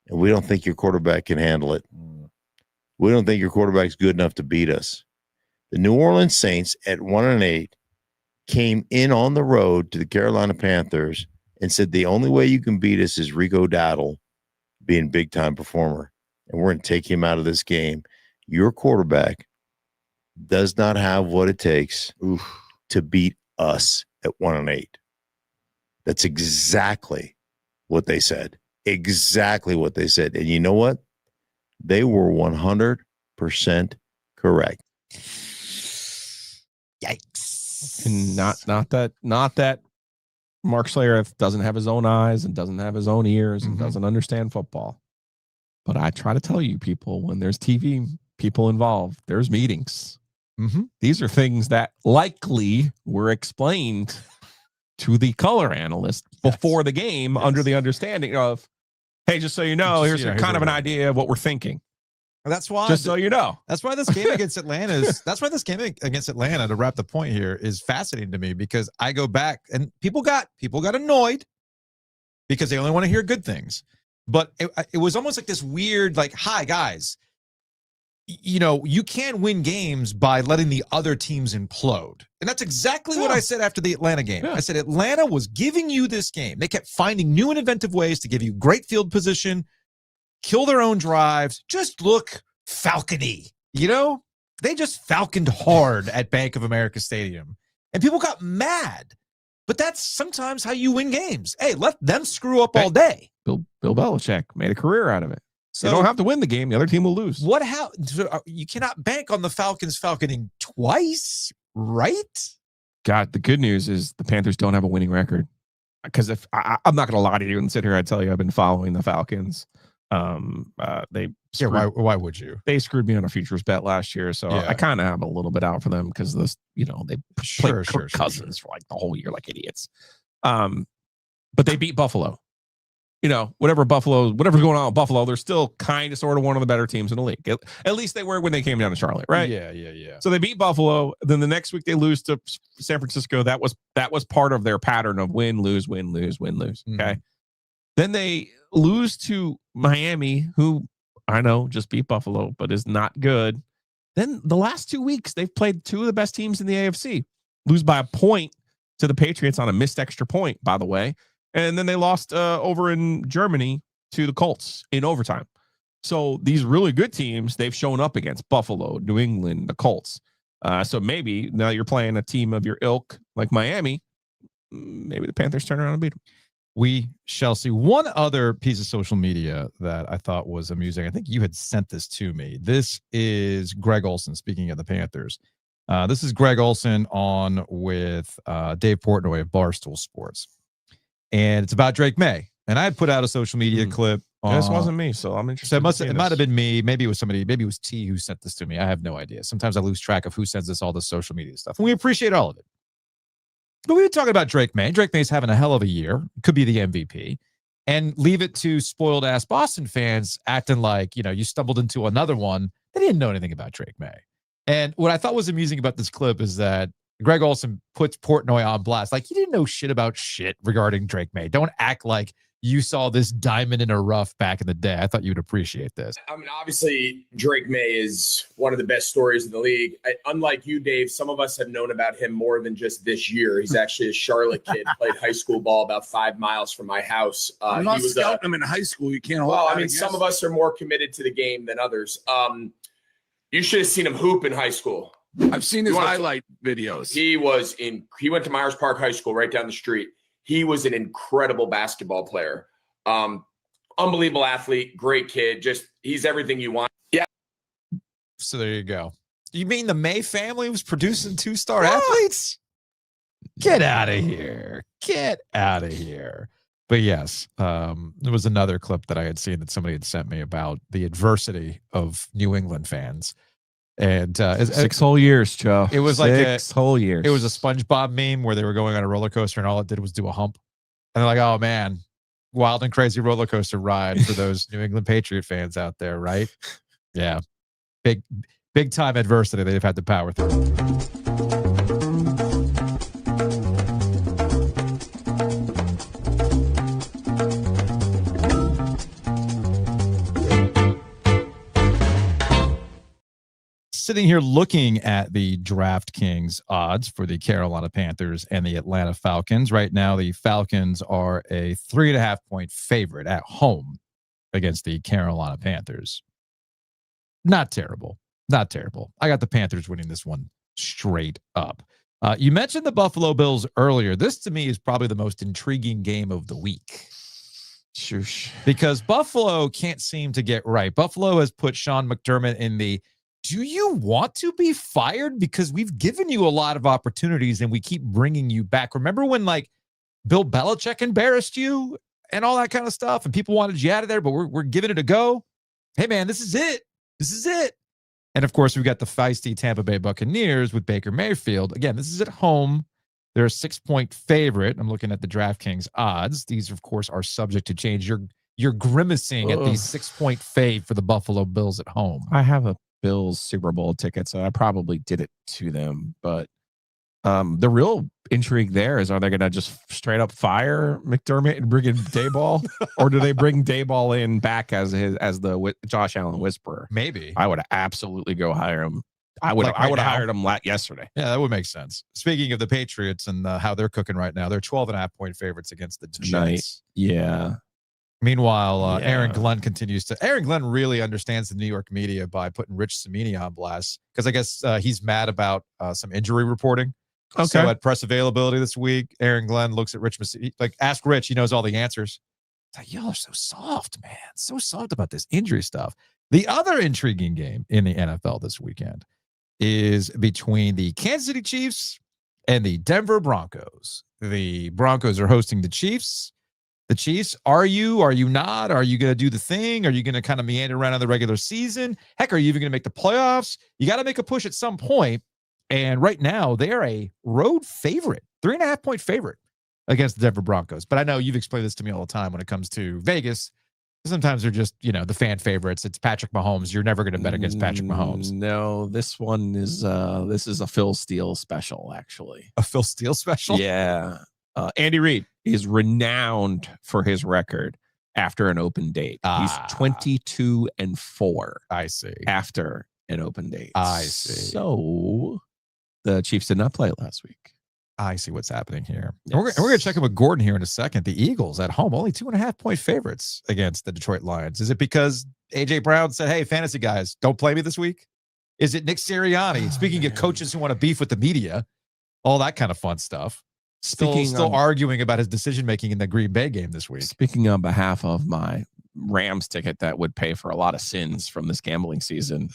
Speaker 9: And we don't think your quarterback can handle it. We don't think your quarterback's good enough to beat us. The New Orleans Saints at 1-8 came in on the road to the Carolina Panthers and said the only way you can beat us is Rico Dowdle being big-time performer. And we're going to take him out of this game. Your quarterback does not have what it takes to beat us at 1-8. That's exactly what they said. Exactly what they said. And you know what? They were 100% correct.
Speaker 2: Yikes. And not that Mark Schlereth doesn't have his own eyes and doesn't have his own ears and doesn't understand football. But I try to tell you people, when there's TV people involved, there's meetings. These are things that likely were explained to the color analyst before the game under the understanding of, hey, just so you know, here's kind of an idea of what we're thinking.
Speaker 1: That's why,
Speaker 2: just so you know,
Speaker 1: that's why this game against Atlanta to wrap the point here, is fascinating to me, because I go back and people got annoyed because they only want to hear good things. But it was almost like this weird, like, hi guys, you know, you can't win games by letting the other teams implode. And that's exactly what I said after the Atlanta game. I said Atlanta was giving you this game. They kept finding new and inventive ways to give you great field position, kill their own drives, just look falcony. You know, they just falconed hard at Bank of America Stadium. And people got mad. But that's sometimes how you win games. Hey, let them screw up all day.
Speaker 2: Bill Belichick made a career out of it. So you don't have to win the game. The other team will lose.
Speaker 1: You cannot bank on the Falcons falconing twice, right?
Speaker 2: God, the good news is the Panthers don't have a winning record. Because if I'm not going to lie to you and sit here, I tell you I've been following the Falcons.
Speaker 1: Why would you?
Speaker 2: They screwed me on a futures bet last year, so I kind of have a little bit out for them because this, they played Kirk Cousins for like the whole year like idiots. But they beat Buffalo. Whatever's going on with Buffalo, they're still kind of sort of one of the better teams in the league. At least they were when they came down to Charlotte, right?
Speaker 1: Yeah.
Speaker 2: So they beat Buffalo. Then the next week they lose to San Francisco. That was part of their pattern of win, lose, win, lose, win, lose. Okay. Then they lose to Miami, who I know just beat Buffalo, but is not good. Then the last 2 weeks, they've played two of the best teams in the AFC. Lose by a point to the Patriots on a missed extra point, by the way. And then they lost over in Germany to the Colts in overtime. So these really good teams, they've shown up against Buffalo, New England, the Colts. So maybe now you're playing a team of your ilk like Miami. Maybe the Panthers turn around and beat them.
Speaker 1: We shall see. One other piece of social media that I thought was amusing. I think you had sent this to me. This is Greg Olson, speaking of the Panthers. This is Greg Olson on with Dave Portnoy of Barstool Sports. And it's about Drake Maye. And I had put out a social media clip.
Speaker 2: This wasn't me, so I'm interested.
Speaker 1: So it might have been me. Maybe it was somebody. Maybe it was T who sent this to me. I have no idea. Sometimes I lose track of who sends us all this social media stuff. And we appreciate all of it. But we were talking about Drake Maye. Drake Maye's having a hell of a year. Could be the MVP. And leave it to spoiled ass Boston fans acting like, you stumbled into another one. They didn't know anything about Drake Maye. And what I thought was amusing about this clip is that Greg Olson puts Portnoy on blast. Like, you didn't know shit about shit regarding Drake Maye. Don't act like you saw this diamond in a rough back in the day. I thought you'd appreciate this.
Speaker 10: I mean, obviously, Drake Maye is one of the best stories in the league. Unlike you, Dave, some of us have known about him more than just this year. He's actually a Charlotte kid, played high school ball about 5 miles from my house.
Speaker 11: I'm not scouting him in high school. You can't hold.
Speaker 10: Well, I mean, some of us are more committed to the game than others. You should have seen him hoop in high school.
Speaker 11: I've seen his highlight videos.
Speaker 10: He went to Myers Park High School right down the street. He was an incredible basketball player. Unbelievable athlete, great kid. Just, he's everything you want. Yeah.
Speaker 1: So there you go. You mean the Maye family was producing 2-star athletes? Get out of here. Get out of here. But yes, there was another clip that I had seen that somebody had sent me about the adversity of New England fans. And
Speaker 2: 6 whole years, Joe.
Speaker 1: It was like
Speaker 2: 6 whole years.
Speaker 1: It was a SpongeBob meme where they were going on a roller coaster and all it did was do a hump. And they're like, oh man, wild and crazy roller coaster ride for those New England Patriot fans out there, right? Yeah. Big time adversity they've had to power through. Sitting here looking at the DraftKings odds for the Carolina Panthers and the Atlanta Falcons. Right now, the Falcons are a 3.5 point favorite at home against the Carolina Panthers. Not terrible. Not terrible. I got the Panthers winning this one straight up. You mentioned the Buffalo Bills earlier. This to me is probably the most intriguing game of the week.
Speaker 2: Shush.
Speaker 1: Because Buffalo can't seem to get right. Buffalo has put Sean McDermott in the do you want to be fired? Because we've given you a lot of opportunities and we keep bringing you back. Remember when like Bill Belichick embarrassed you and all that kind of stuff and people wanted you out of there, but we're giving it a go. Hey man, this is it. This is it. And of course, we've got the feisty Tampa Bay Buccaneers with Baker Mayfield. Again, this is at home. They're a 6 point favorite. I'm looking at the DraftKings odds. These, of course, are subject to change. You're grimacing at the 6 point fave for the Buffalo Bills at home.
Speaker 2: I have a Bills Super Bowl ticket, so I probably did it to them. But the real intrigue there is, are they going to just straight up fire McDermott and bring in Dayball, or do they bring Dayball in back as the Josh Allen whisperer?
Speaker 1: Maybe.
Speaker 2: I would absolutely go hire him. I would have hired him yesterday.
Speaker 1: Yeah, that would make sense. Speaking of the Patriots and how they're cooking right now, they're 12.5 point favorites against the Jets.
Speaker 2: Yeah.
Speaker 1: Meanwhile, Aaron Glenn Aaron Glenn really understands the New York media by putting Rich Cimini on blast because I guess he's mad about some injury reporting.
Speaker 2: Okay.
Speaker 1: So at press availability this week, Aaron Glenn looks at Rich, like, ask Rich, he knows all the answers. It's like, y'all are so soft, man. So soft about this injury stuff. The other intriguing game in the NFL this weekend is between the Kansas City Chiefs and the Denver Broncos. The Broncos are hosting the Chiefs. The Chiefs, are you not? Are you going to do the thing? Are you going to kind of meander around in the regular season? Heck, are you even going to make the playoffs? You got to make a push at some point. And right now, they are a road favorite, 3.5 point favorite against the Denver Broncos. But I know you've explained this to me all the time when it comes to Vegas. Sometimes they're just, the fan favorites. It's Patrick Mahomes. You're never going to bet against Patrick Mahomes.
Speaker 2: No, this one is this is a Phil Steele special, actually.
Speaker 1: A Phil Steele special?
Speaker 2: Yeah. Andy Reid is renowned for his record after an open date. He's 22-4.
Speaker 1: I see.
Speaker 2: After an open date.
Speaker 1: I see.
Speaker 2: So the Chiefs did not play last week.
Speaker 1: I see what's happening here.
Speaker 2: Yes.
Speaker 1: We're going to check in with Gordon here in a second. The Eagles at home, only 2.5 point favorites against the Detroit Lions. Is it because A.J. Brown said, hey, fantasy guys, don't play me this week? Is it Nick Sirianni? Speaking of coaches who want to beef with the media, all that kind of fun stuff. Still arguing about his decision-making in the Green Bay game this week.
Speaker 2: Speaking on behalf of my Rams ticket that would pay for a lot of sins from this gambling season,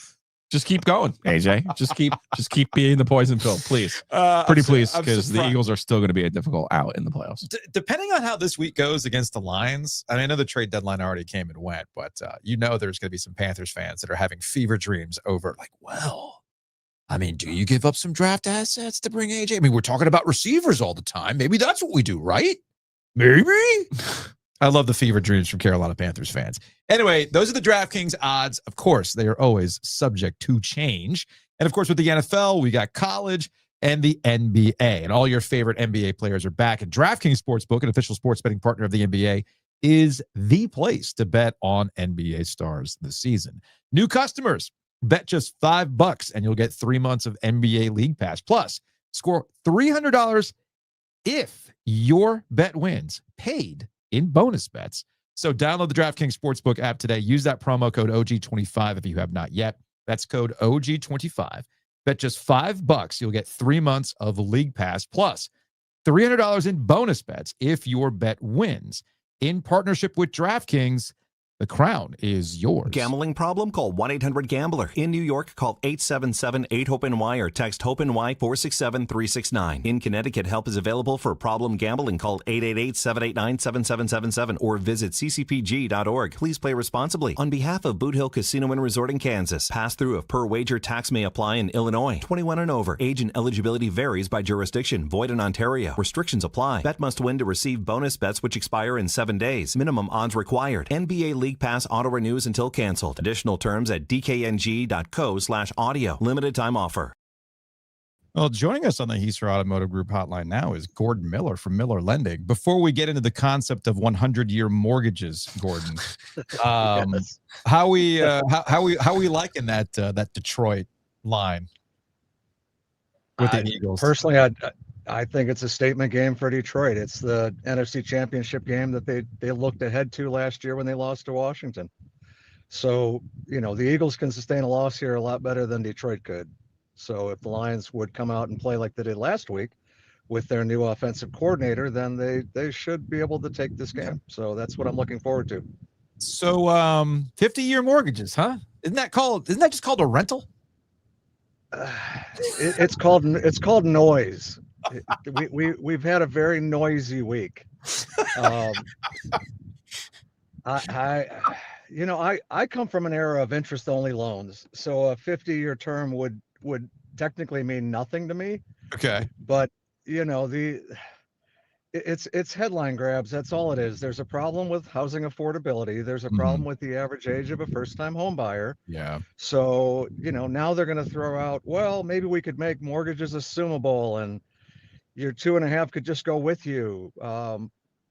Speaker 2: just keep going, AJ. Just keep being the poison pill, please. Pretty please, because the Eagles are still going to be a difficult out in the playoffs.
Speaker 1: Depending on how this week goes against the Lions, I know the trade deadline already came and went, but there's going to be some Panthers fans that are having fever dreams over, like, well, I mean, do you give up some draft assets to bring AJ? I mean, we're talking about receivers all the time. Maybe that's what we do, right? Maybe. I love the fever dreams from Carolina Panthers fans. Anyway, those are the DraftKings odds. Of course, they are always subject to change. And of course, with the NFL, we got college and the NBA. And all your favorite NBA players are back. And DraftKings Sportsbook, an official sports betting partner of the NBA, is the place to bet on NBA stars this season. New customers, bet just $5 and you'll get 3 months of NBA League Pass. Plus, score $300 if your bet wins, paid in bonus bets. So download the DraftKings Sportsbook app today. Use that promo code OG25 if you have not yet. That's code OG25. Bet just $5. You'll get 3 months of League Pass plus $300 in bonus bets if your bet wins. In partnership with DraftKings, The crown is yours.
Speaker 12: Gambling problem? Call 1-800-GAMBLER. In New York, call 877-8-HOPE-NY or text HOPE-NY 467-369. In Connecticut, help is available for problem gambling. Call 888-789-7777 or visit ccpg.org. Please play responsibly. On behalf of Boot Hill Casino and Resort in Kansas, pass-through of per-wager tax may apply in Illinois. 21 and over. Age and eligibility varies by jurisdiction. Void in Ontario. Restrictions apply. Bet must win to receive bonus bets which expire in 7 days. Minimum odds required. NBA League Pass auto renews until canceled. Additional terms at dkng.co/audio. Limited time offer.
Speaker 1: Well, joining us on the Heiser Automotive Group hotline now is Gordon Miller from Miller Lending. Before we get into the concept of 100-year mortgages, Gordon,
Speaker 13: Yes.
Speaker 1: how we liking that Detroit line with the Eagles?
Speaker 13: Personally, I think it's a statement game for Detroit. It's the NFC Championship game that they looked ahead to last year when they lost to Washington. So, the Eagles can sustain a loss here a lot better than Detroit could. So if the Lions would come out and play like they did last week with their new offensive coordinator, then they should be able to take this game. So that's what I'm looking forward to.
Speaker 1: So 50-year mortgages, huh? Isn't that just called a rental?
Speaker 13: It's called noise. We've had a very noisy week. I come from an era of interest-only loans, so a 50-year term would technically mean nothing to me.
Speaker 1: Okay,
Speaker 13: but it's headline grabs. That's all it is. There's a problem with housing affordability. There's a problem with the average age of a first-time home buyer.
Speaker 1: Yeah.
Speaker 13: So now they're going to throw out, well, maybe we could make mortgages assumable and your 2.5 could just go with you.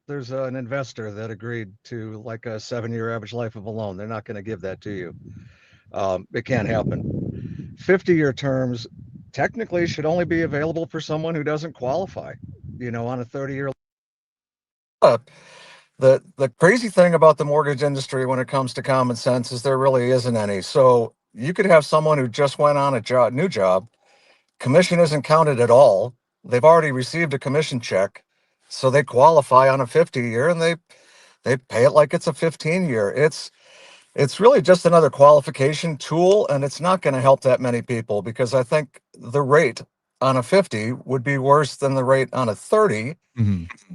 Speaker 13: There's an investor that agreed to like a 7-year average life of a loan. They're not going to give that to you. It can't happen. 50-year terms technically should only be available for someone who doesn't qualify, on a 30-year. The crazy thing about the mortgage industry when it comes to common sense is there really isn't any. So you could have someone who just went on a new job. Commission isn't counted at all. They've already received a commission check, so they qualify on a 50-year and they pay it like it's a 15-year. It's really just another qualification tool, and it's not going to help that many people because I think the rate on a 50 would be worse than the rate on a 30.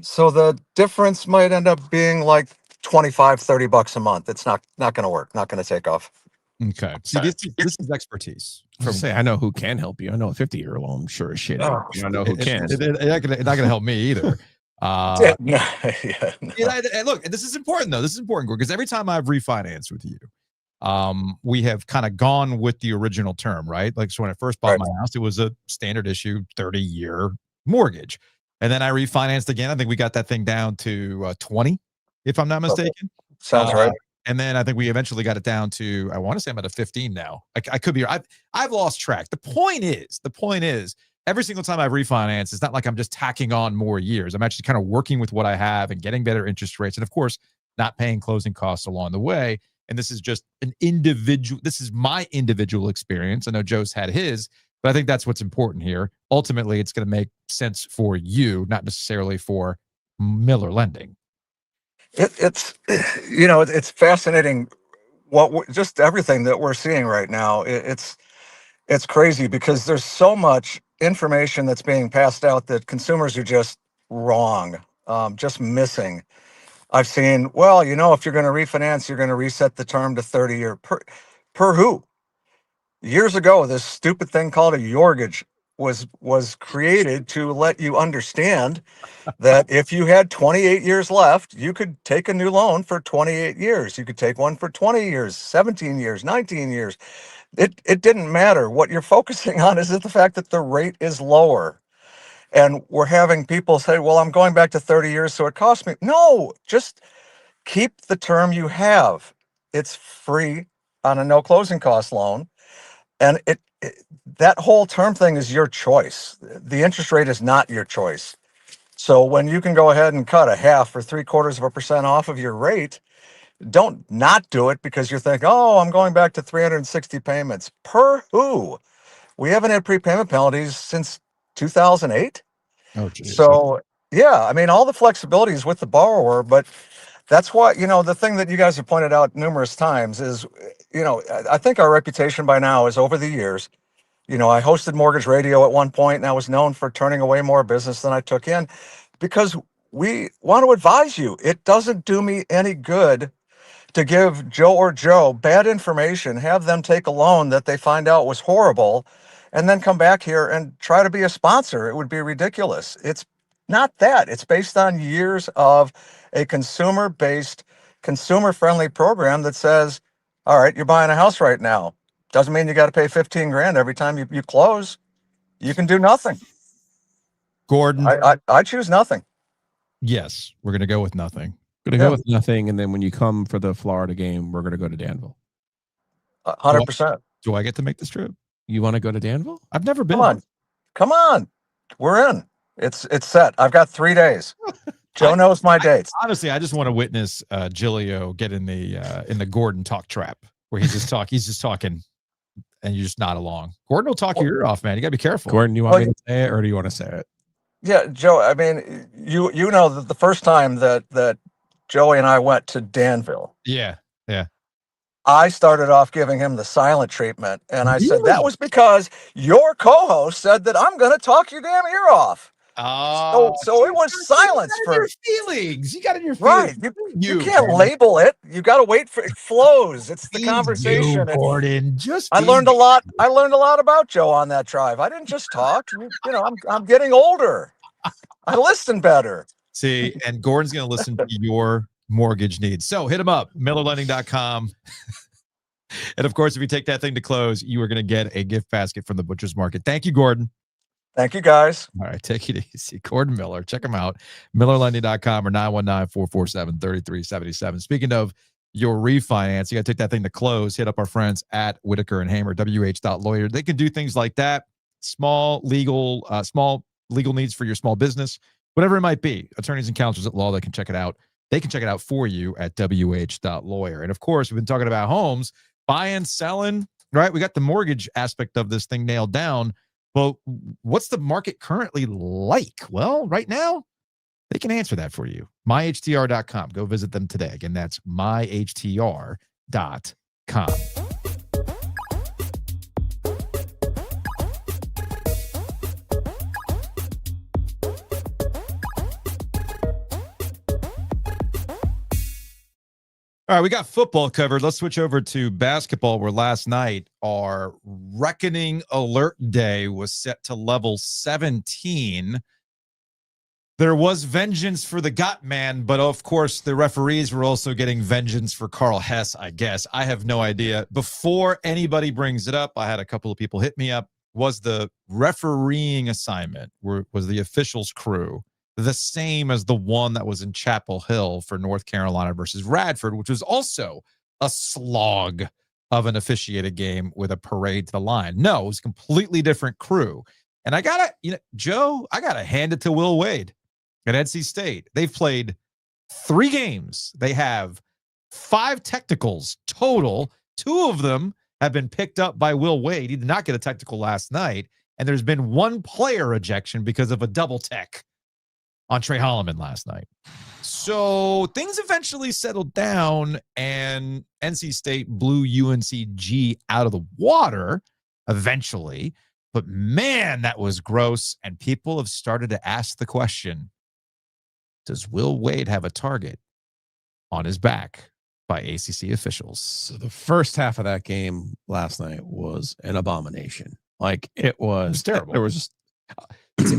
Speaker 13: So the difference might end up being like $25-$30 a month. It's not going to work, not going to take off.
Speaker 1: Okay. See, this is expertise.
Speaker 2: I know who can help you. I know a 50-year loan, sure as shit. I know who can.
Speaker 1: It's not going to help me either.
Speaker 13: No.
Speaker 1: Look, this is important though. This is important because every time I've refinanced with you, we have kind of gone with the original term, right? Like, so when I first bought my house, it was a standard issue 30-year mortgage, and then I refinanced again. I think we got that thing down to 20, if I'm not mistaken.
Speaker 13: Sounds right.
Speaker 1: And then I think we eventually got it down to, I want to say I'm at a 15 now. I could be, I've lost track. The point is, every single time I've refinanced, it's not like I'm just tacking on more years. I'm actually kind of working with what I have and getting better interest rates. And of course, not paying closing costs along the way. And this is just this is my individual experience. I know Joe's had his, but I think that's what's important here. Ultimately, it's going to make sense for you, not necessarily for Miller Lending.
Speaker 13: It's fascinating just everything that we're seeing right now. It's crazy because there's so much information that's being passed out that consumers are just wrong, just missing. I've seen, if you're going to refinance, you're going to reset the term to 30-year per who? Years ago, this stupid thing called a yorgage was created to let you understand that if you had 28 years left, you could take a new loan for 28 years. You could take one for 20 years, 17 years, 19 years. It didn't matter. What you're focusing on is the fact that the rate is lower. And we're having people say, well, I'm going back to 30 years, so it costs me. No, just keep the term you have. It's free on a no closing cost loan. And that whole term thing is your choice. The interest rate is not your choice. So when you can go ahead and cut a 0.5 or 0.75% off of your rate, don't not do it because you're thinking, oh, I'm going back to 360 payments. Per who? We haven't had prepayment penalties since 2008.
Speaker 1: Oh, geez.
Speaker 13: So, yeah, I mean, all the flexibility is with the borrower, but That's why, the thing that you guys have pointed out numerous times is, I think our reputation by now is over the years. I hosted mortgage radio at one point, and I was known for turning away more business than I took in because we want to advise you. It doesn't do me any good to give Joe or Joe bad information, have them take a loan that they find out was horrible, and then come back here and try to be a sponsor. It would be ridiculous. It's not that. It's based on years of a consumer-based, consumer-friendly program that says, all right, you're buying a house right now. Doesn't mean you got to pay 15 grand every time you close. You can do nothing.
Speaker 1: Gordon.
Speaker 13: I choose nothing.
Speaker 1: Yes, we're going to go with nothing.
Speaker 2: Going to go with nothing. And then when you come for the Florida game, we're going to go to Danville.
Speaker 13: 100%.
Speaker 1: Do I get to make this trip?
Speaker 2: You want to go to Danville?
Speaker 1: I've never been.
Speaker 13: Come on. We're in. It's set. I've got 3 days. Joe knows my dates.
Speaker 1: Honestly, I just want to witness Giglio get in the Gordon talk trap where he's just talking and you're just not along. Gordon will talk your ear off, man. You gotta be careful.
Speaker 2: Gordon, you want me to say it or do you want to say it?
Speaker 13: Yeah, Joe, I mean, you know that the first time that Joey and I went to Danville.
Speaker 1: Yeah.
Speaker 13: I started off giving him the silent treatment, and I said that was because your co-host said that I'm going to talk your damn ear off.
Speaker 1: Oh,
Speaker 13: so it was silence for
Speaker 1: your feelings. You got in your feelings.
Speaker 13: Right. You can't label it. You got to wait for it flows. It's the
Speaker 1: Be
Speaker 13: conversation.
Speaker 1: you, Gordon.
Speaker 13: I learned a lot. I learned a lot about Joe on that drive. I didn't just talk. I'm getting older. I listen better.
Speaker 1: See, and Gordon's going to listen to your mortgage needs. So hit him up, millerlending.com. And of course, if you take that thing to close, you are going to get a gift basket from the Butcher's Market. Thank you, Gordon.
Speaker 13: Thank you, guys.
Speaker 1: All right, take it easy. Gordon Miller. Check him out. millerlending.com or 919-447-3377. Speaking of your refinance, you got to take that thing to close. Hit up our friends at Whitaker and Hamer, wh.lawyer. They can do things like that. Small legal needs for your small business, whatever it might be. Attorneys and counselors at law, they can check it out. They can check it out for you at wh.lawyer. And of course, we've been talking about homes, buying, selling, right? We got the mortgage aspect of this thing nailed down. But what's the market currently like? Well, right now, they can answer that for you. myhtr.com. Go visit them today. Again, that's myhtr.com. All right, we got football covered. Let's switch over to basketball, where last night our Reckoning Alert Day was set to level 17. There was vengeance for the Got Man, but of course the referees were also getting vengeance for Carl Hess, I guess. I have no idea. Before anybody brings it up, I had a couple of people hit me up. Was the refereeing assignment, was the officials' crew the same as the one that was in Chapel Hill for North Carolina versus Radford, which was also a slog of an officiated game with a parade to the line? No, it was a completely different crew. And I gotta, Joe, I gotta hand it to Will Wade at NC State. They've played 3 games. They have 5 technicals total. 2 of them have been picked up by Will Wade. He did not get a technical last night. And there's been 1 player ejection because of a double tech on Trey Holloman last night. So things eventually settled down and NC State blew UNCG out of the water eventually. But man, that was gross. And people have started to ask the question, does Will Wade have a target on his back by ACC officials?
Speaker 2: So the first half of that game last night was an abomination. Like it was
Speaker 1: terrible.
Speaker 2: There was just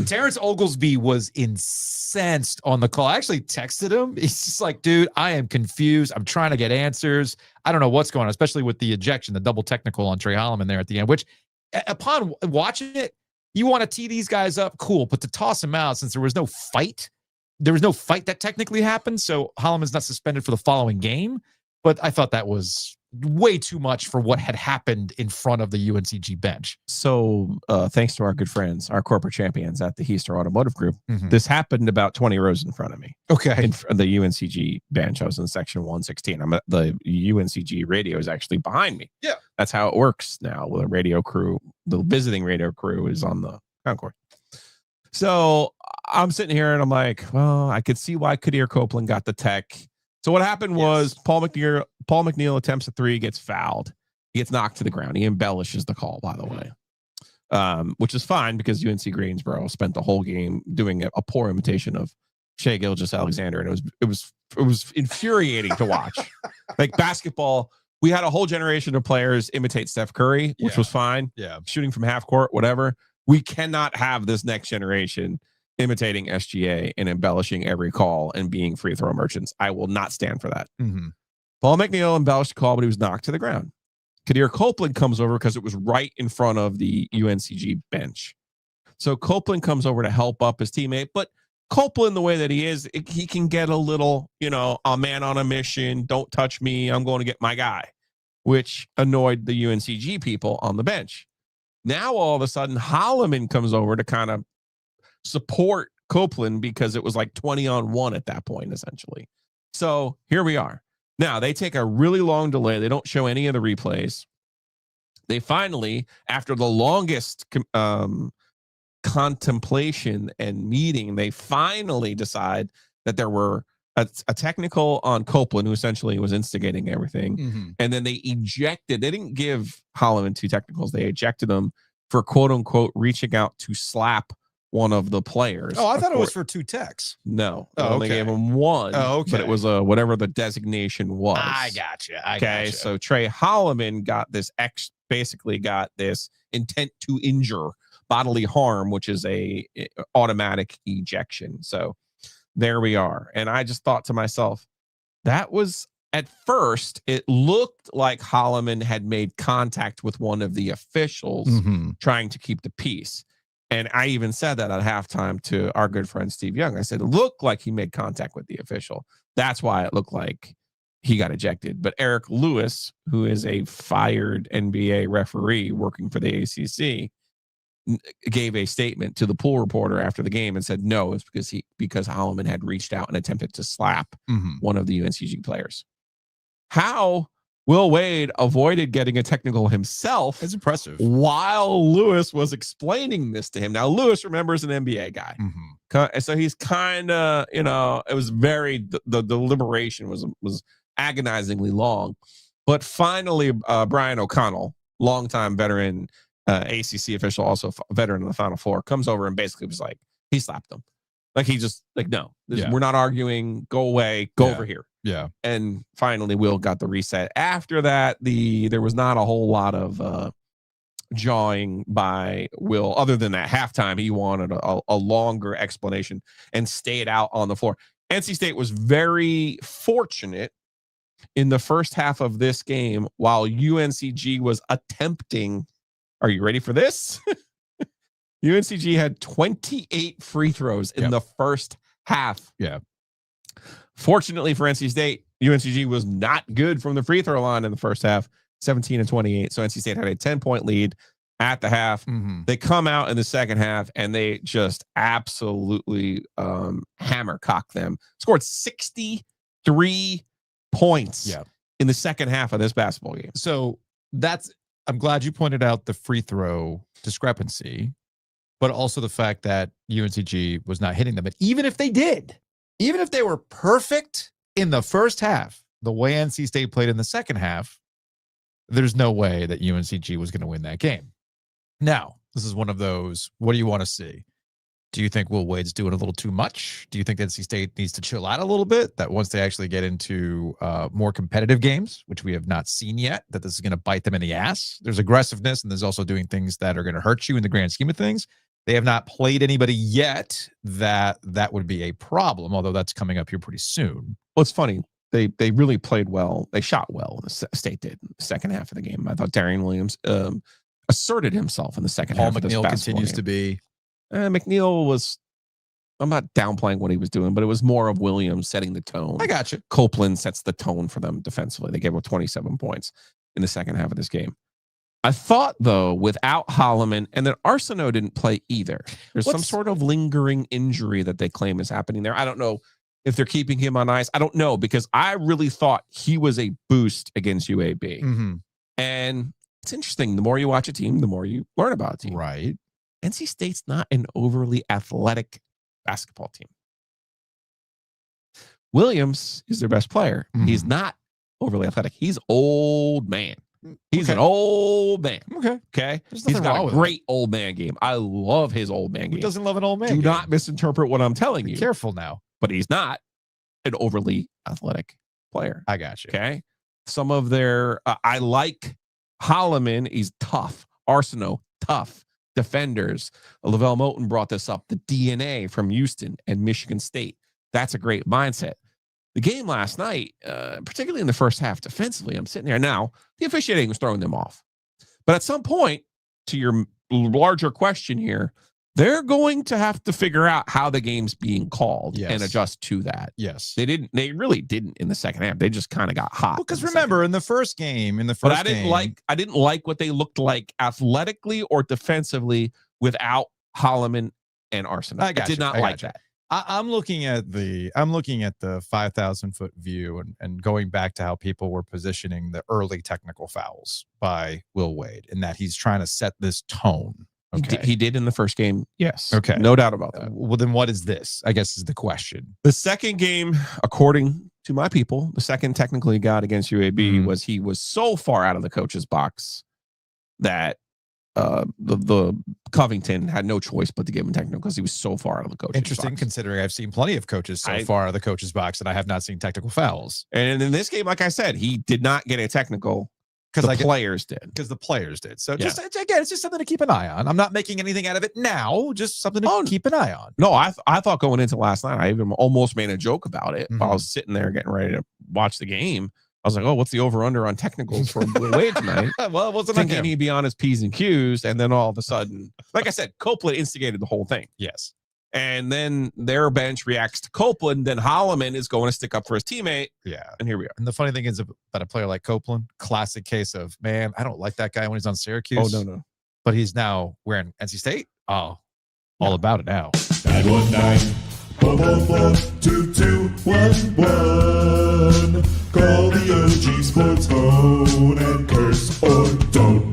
Speaker 1: Terrence Oglesby was incensed on the call. I actually texted him. He's just like, dude, I am confused. I'm trying to get answers. I don't know what's going on, especially with the ejection, the double technical on Trey Holloman there at the end, which upon watching it, you want to tee these guys up, cool. But to toss them out, since there was no fight that technically happened. So Holloman's not suspended for the following game. But I thought that was way too much for what had happened in front of the UNCG bench.
Speaker 2: So thanks to our good friends, our corporate champions at the Heister Automotive Group, this happened about 20 rows in front of me.
Speaker 1: Okay.
Speaker 2: In the UNCG bench, I was in section 116. The UNCG radio is actually behind me.
Speaker 1: Yeah.
Speaker 2: That's how it works now. With a radio crew, the visiting radio crew is on the concourse. So I'm sitting here and I'm like, well, I could see why Kadir Copeland got the tech. So what happened was Paul McNeil attempts a three, gets fouled. He gets knocked to the ground. He embellishes the call, by the way, which is fine because UNC Greensboro spent the whole game doing a poor imitation of Shai Gilgeous-Alexander, and it was infuriating to watch. Like basketball, we had a whole generation of players imitate Steph Curry, which was fine.
Speaker 1: Yeah,
Speaker 2: shooting from half court, whatever. We cannot have this next generation imitating SGA and embellishing every call and being free throw merchants. I will not stand for that.
Speaker 1: Mm-hmm.
Speaker 2: Paul McNeil embellished the call, but he was knocked to the ground. Kadir Copeland comes over because it was right in front of the UNCG bench. So Copeland comes over to help up his teammate, but Copeland, the way that he is, he can get a little, a man on a mission. Don't touch me. I'm going to get my guy, which annoyed the UNCG people on the bench. Now, all of a sudden, Holloman comes over to kind of support Copeland because it was like 20-on-1 at that point, essentially. So here we are. Now, they take a really long delay. They don't show any of the replays. They finally, after the longest contemplation and meeting, they finally decide that there were a technical on Copeland, who essentially was instigating everything.
Speaker 1: Mm-hmm.
Speaker 2: And then they ejected. They didn't give Holloman 2 technicals. They ejected him for quote unquote reaching out to slap one of the players.
Speaker 1: Oh, I thought it was for 2 techs.
Speaker 2: No, they
Speaker 1: Oh,
Speaker 2: only
Speaker 1: okay.
Speaker 2: gave him 1.
Speaker 1: Oh, okay.
Speaker 2: But it was whatever the designation was.
Speaker 1: I gotcha.
Speaker 2: Okay, so Trey Holloman basically got this intent to injure, bodily harm, which is a automatic ejection. So there we are. And I just thought to myself, that was, at first, it looked like Holloman had made contact with one of the officials trying to keep the peace. And I even said that at halftime to our good friend Steve Young. I said, it looked like he made contact with the official. That's why it looked like he got ejected. But Eric Lewis, who is a fired NBA referee working for the ACC, gave a statement to the pool reporter after the game and said, no, it's because Holloman had reached out and attempted to slap one of the UNCG players. How Will Wade avoided getting a technical himself.
Speaker 1: That's impressive.
Speaker 2: While Lewis was explaining this to him. Now, Lewis, remember, is an NBA guy. So he's kind of, it was very, the deliberation was agonizingly long. But finally, Brian O'Connell, longtime veteran ACC official, also veteran of the Final Four, comes over and basically was like, he slapped him. Like, he just, like, no, we're not arguing. Go away. Go over here.
Speaker 1: Yeah.
Speaker 2: And finally, Will got the reset. After that, there was not a whole lot of jawing by Will. Other than that halftime, he wanted a longer explanation and stayed out on the floor. NC State was very fortunate in the first half of this game while UNCG was attempting. Are you ready for this? UNCG had 28 free throws in the first half.
Speaker 1: Yeah.
Speaker 2: Fortunately for NC State, UNCG was not good from the free throw line in the first half, 17-28. So NC State had a 10-point lead at the half. They come out in the second half and they just absolutely hammer cock them. Scored 63 points in the second half of this basketball game.
Speaker 1: So I'm glad you pointed out the free throw discrepancy, but also the fact that UNCG was not hitting them. But even if they did, even if they were perfect in the first half, the way NC State played in the second half, there's no way that UNCG was going to win that game. Now, this is one of those, what do you want to see? Do you think Will Wade's doing a little too much? Do you think NC State needs to chill out a little bit? That once they actually get into more competitive games, which we have not seen yet, that this is going to bite them in the ass? There's aggressiveness, and there's also doing things that are going to hurt you in the grand scheme of things. They have not played anybody yet that would be a problem, although that's coming up here pretty soon.
Speaker 2: Well, it's funny. They really played well. They shot well. The State did in the second half of the game. I thought Darian Williams asserted himself in the second half.
Speaker 1: Paul McNeil continues to be.
Speaker 2: McNeil was, I'm not downplaying what he was doing, but it was more of Williams setting the tone.
Speaker 1: I got you.
Speaker 2: Copeland sets the tone for them defensively. They gave up 27 points in the second half of this game. I thought, though, without Holloman, and then Arsenault didn't play either. There's some sort of lingering injury that they claim is happening there. I don't know if they're keeping him on ice. I don't know, because I really thought he was a boost against UAB. And it's interesting. The more you watch a team, the more you learn about a team.
Speaker 1: Right.
Speaker 2: NC State's not an overly athletic basketball team. Williams is their best player. He's not overly athletic. He's old man. He's an old man. Okay. He's got a great old man game. I love his old man game.
Speaker 1: Who doesn't love an old man
Speaker 2: Do
Speaker 1: game?
Speaker 2: not misinterpret what I'm telling you.
Speaker 1: Be careful now.
Speaker 2: But he's not an overly athletic player.
Speaker 1: I got you.
Speaker 2: Okay. Some of their, I like Holloman. He's tough. Arsenault, tough. Defenders. Lavelle Moten brought this up. The DNA from Houston and Michigan State. That's a great mindset. The game last night, particularly in the first half defensively, I'm sitting there now, the officiating was throwing them off. But at some point, to your larger question here, they're going to have to figure out how the game's being called and adjust to that.
Speaker 1: Yes.
Speaker 2: They really didn't in the second half. They just kind of got hot.
Speaker 1: Because remember, in the first game,
Speaker 2: but I didn't like what they looked like athletically or defensively without Holloman and Arsenal. I did not like that.
Speaker 1: I'm looking at the 5,000-foot view and going back to how people were positioning the early technical fouls by Will Wade, and that he's trying to set this tone. Okay.
Speaker 2: He did in the first game. Yes.
Speaker 1: Okay.
Speaker 2: No doubt about that.
Speaker 1: Well, then what is this? I guess is the question.
Speaker 2: The second game, according to my people, the second technically got against UAB was he was so far out of the coach's box that the Covington had no choice but to give him technical because he was so far out of the coach's
Speaker 1: Interesting,
Speaker 2: box.
Speaker 1: considering I've seen plenty of coaches so far out of the coach's box and I have not seen technical fouls.
Speaker 2: And in this game, like I said, he did not get a technical because the players did.
Speaker 1: Because the players did. So just again, it's just something to keep an eye on. I'm not making anything out of it now, just something to keep an eye on.
Speaker 2: No, I thought going into last night, I even almost made a joke about it while I was sitting there getting ready to watch the game. I was like, oh, what's the over-under on technicals for Wade tonight?
Speaker 1: Well, it wasn't
Speaker 2: thinking he'd be on his P's and Q's, and then all of a sudden, like I said, Copeland instigated the whole thing.
Speaker 1: Yes.
Speaker 2: And then their bench reacts to Copeland, then Holloman is going to stick up for his teammate.
Speaker 1: Yeah.
Speaker 2: And here we are.
Speaker 1: And the funny thing is about a player like Copeland, classic case of, man, I don't like that guy when he's on Syracuse.
Speaker 2: Oh, no.
Speaker 1: But he's now wearing NC State. Oh, all about it now.
Speaker 14: 919 444 2211. Call the OG Sports phone and curse or don't.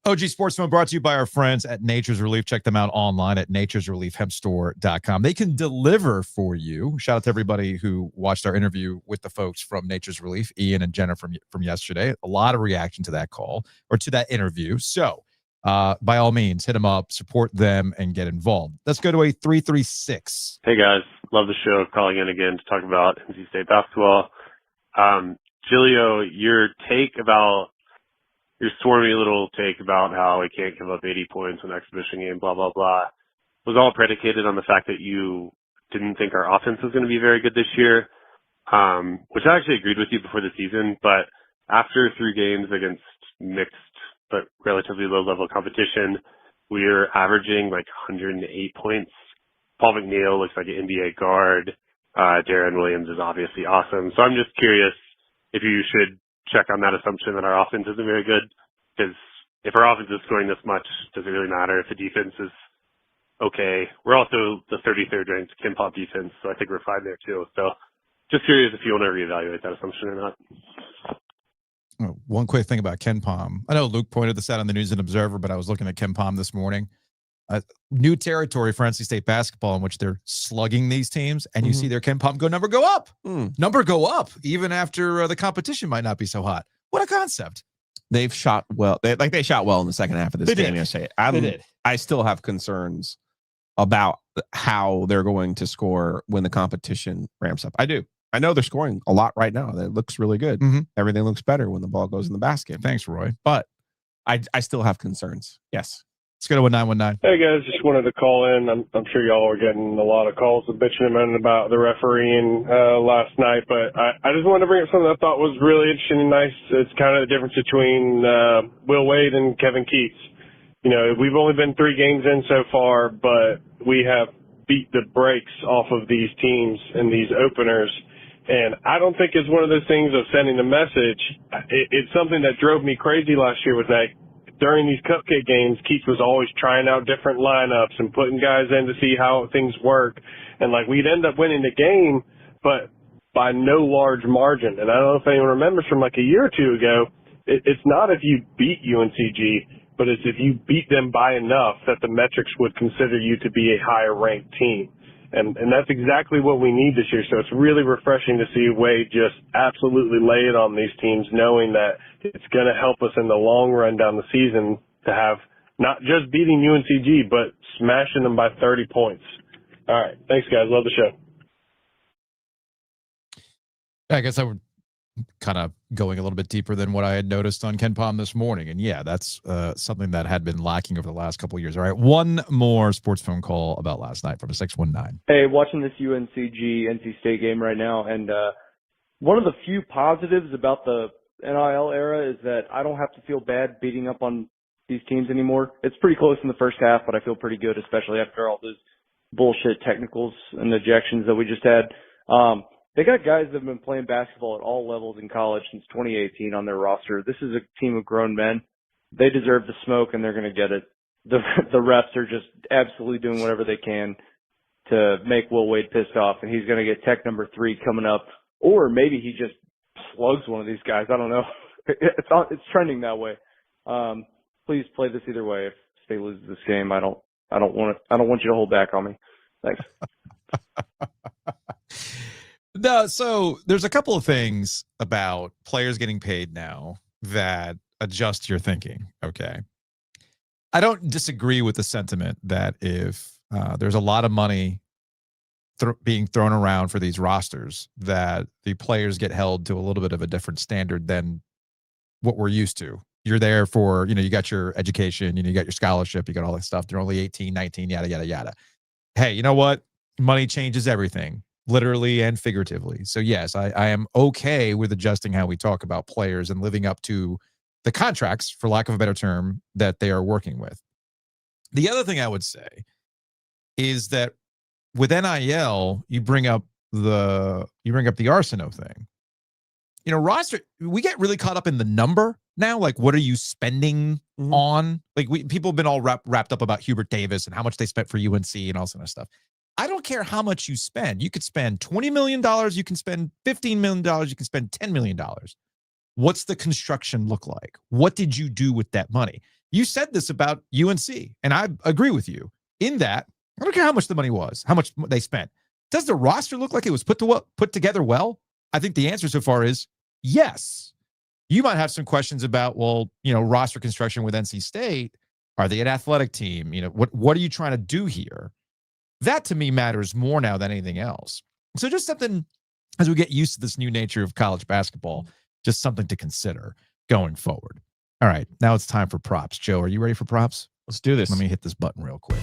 Speaker 1: OG Sports Phone brought to you by our friends at Nature's Relief. Check them out online at naturesreliefhempstore.com. They can deliver for you. Shout out to everybody who watched our interview with the folks from Nature's Relief, Ian and Jenna from yesterday. A lot of reaction to that call or to that interview. So by all means, hit them up, support them, and get involved. Let's go to a 336.
Speaker 15: Hey, guys. Love the show. Calling in again to talk about NC State basketball. Giglio, your swarmy little take about how we can't give up 80 points in an exhibition game, blah, blah, blah, was all predicated on the fact that you didn't think our offense was going to be very good this year, which I actually agreed with you before the season. But after 3 games against mixed but relatively low-level competition, we're averaging like 108 points. Paul McNeil looks like an NBA guard. Darren Williams is obviously awesome. So I'm just curious if you should check on that assumption that our offense isn't very good, because if our offense is scoring this much, does it really matter if the defense is okay? We're also the 33rd ranked Ken Pop defense, so I think we're fine there too. So just curious if you want to reevaluate that assumption or not.
Speaker 1: Oh, one quick thing about Ken Pom. I know Luke pointed this out on the News and Observer, but I was looking at Ken Pom this morning. New territory for NC State basketball in which they're slugging these teams, and you see their Ken Pom number go up. Number go up, even after the competition might not be so hot. What a concept.
Speaker 2: They've shot well. They shot well in the second half of this game.
Speaker 1: They did.
Speaker 2: I still have concerns about how they're going to score when the competition ramps up. I do. I know they're scoring a lot right now. That looks really good. Everything looks better when the ball goes in the basket.
Speaker 1: Thanks, Roy.
Speaker 2: But I still have concerns. Yes.
Speaker 1: Let's go to 1919.
Speaker 16: Hey, guys. Just wanted to call in. I'm sure y'all are getting a lot of calls bitching and moaning about the refereeing last night, but I just wanted to bring up something I thought was really interesting and nice. It's kind of the difference between Will Wade and Kevin Keats. You know, we've only been 3 games in so far, but we have beat the brakes off of these teams in these openers. And I don't think it's one of those things of sending a message. It's something that drove me crazy last year was that during these cupcake games, Keats was always trying out different lineups and putting guys in to see how things work. And, like, we'd end up winning the game, but by no large margin. And I don't know if anyone remembers from, like, a year or two ago, it's not if you beat UNCG, but it's if you beat them by enough that the metrics would consider you to be a higher-ranked team. And that's exactly what we need this year. So it's really refreshing to see Wade just absolutely lay it on these teams, knowing that it's going to help us in the long run down the season to have not just beating UNCG, but smashing them by 30 points. All right. Thanks, guys. Love the show.
Speaker 1: I guess I would kind of going a little bit deeper than what I had noticed on Ken Palm this morning. And yeah, that's something that had been lacking over the last couple of years. All right. One more sports phone call about last night from a 619.
Speaker 17: Hey, watching this UNCG NC State game right now. And one of the few positives about the NIL era is that I don't have to feel bad beating up on these teams anymore. It's pretty close in the first half, but I feel pretty good, especially after all those bullshit technicals and ejections that we just had. They got guys that have been playing basketball at all levels in college since 2018 on their roster. This is a team of grown men. They deserve the smoke, and they're going to get it. The refs are just absolutely doing whatever they can to make Will Wade pissed off, and he's going to get tech number 3 coming up. Or maybe he just slugs one of these guys. I don't know. It's trending that way. Please play this either way. If State loses this game, I don't want you to hold back on me. Thanks.
Speaker 1: No, so there's a couple of things about players getting paid now that adjust your thinking. Okay. I don't disagree with the sentiment that if there's a lot of money being thrown around for these rosters, that the players get held to a little bit of a different standard than what we're used to. You're there for, you got your education, you got your scholarship, you got all that stuff. They're only 18, 19, yada, yada, yada. Hey, you know what? Money changes everything, literally and figuratively. So yes, I am okay with adjusting how we talk about players and living up to the contracts, for lack of a better term, that they are working with. The other thing I would say is that with NIL, you bring up the Arsenault thing. Roster, we get really caught up in the number now. Like, what are you spending on? Like, people have been all wrapped up about Hubert Davis and how much they spent for UNC and all that kind of stuff. I don't care how much you spend. You could spend $20 million. You can spend $15 million. You can spend $10 million. What's the construction look like? What did you do with that money? You said this about UNC, and I agree with you in that. I don't care how much the money was, how much they spent. Does the roster look like it was put together well? I think the answer so far is yes. You might have some questions about, roster construction with NC State. Are they an athletic team? What are you trying to do here? That to me matters more now than anything else. So just something, as we get used to this new nature of college basketball, just something to consider going forward. All right, now it's time for props. Joe, are you ready for props?
Speaker 2: Let's do this.
Speaker 1: Let me hit this button real quick.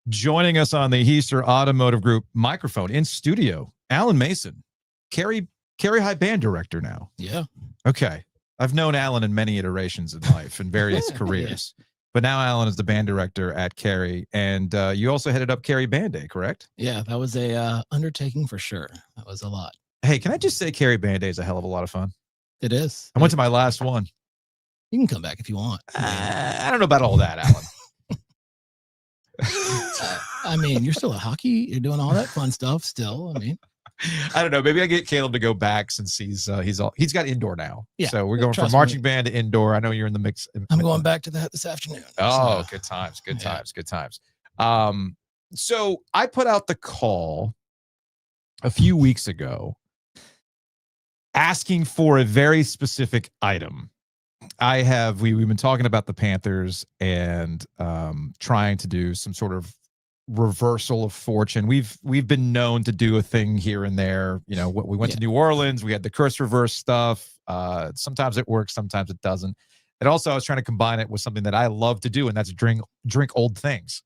Speaker 1: Joining us on the Heister Automotive Group microphone in studio, Alan Mason, Carey High Band Director now.
Speaker 18: Yeah.
Speaker 1: Okay. I've known Alan in many iterations in life and various careers, but now Alan is the band director at Carey, and you also headed up Carey Band Day, correct?
Speaker 18: Yeah, that was a undertaking for sure. That was a lot.
Speaker 1: Hey, can I just say Carey Band Day is a hell of a lot of fun?
Speaker 18: It is.
Speaker 1: I went to my last one.
Speaker 18: You can come back if you want.
Speaker 1: I don't know about all that, Alan.
Speaker 18: I mean, you're still at hockey. You're doing all that fun stuff still. I mean,
Speaker 1: I don't know. Maybe I get Caleb to go back since he's got indoor now.
Speaker 18: Yeah,
Speaker 1: so we're going from marching band to indoor. I know you're in the mix.
Speaker 18: I'm going back to that this afternoon.
Speaker 1: Oh, so, good times. Good times. So I put out the call a few weeks ago asking for a very specific item. We've been talking about the Panthers and trying to do some sort of reversal of fortune. We've been known to do a thing here and there. We went to New Orleans. We had the curse reverse stuff. Sometimes it works, sometimes it doesn't. And also, I was trying to combine it with something that I love to do, and that's drink old things.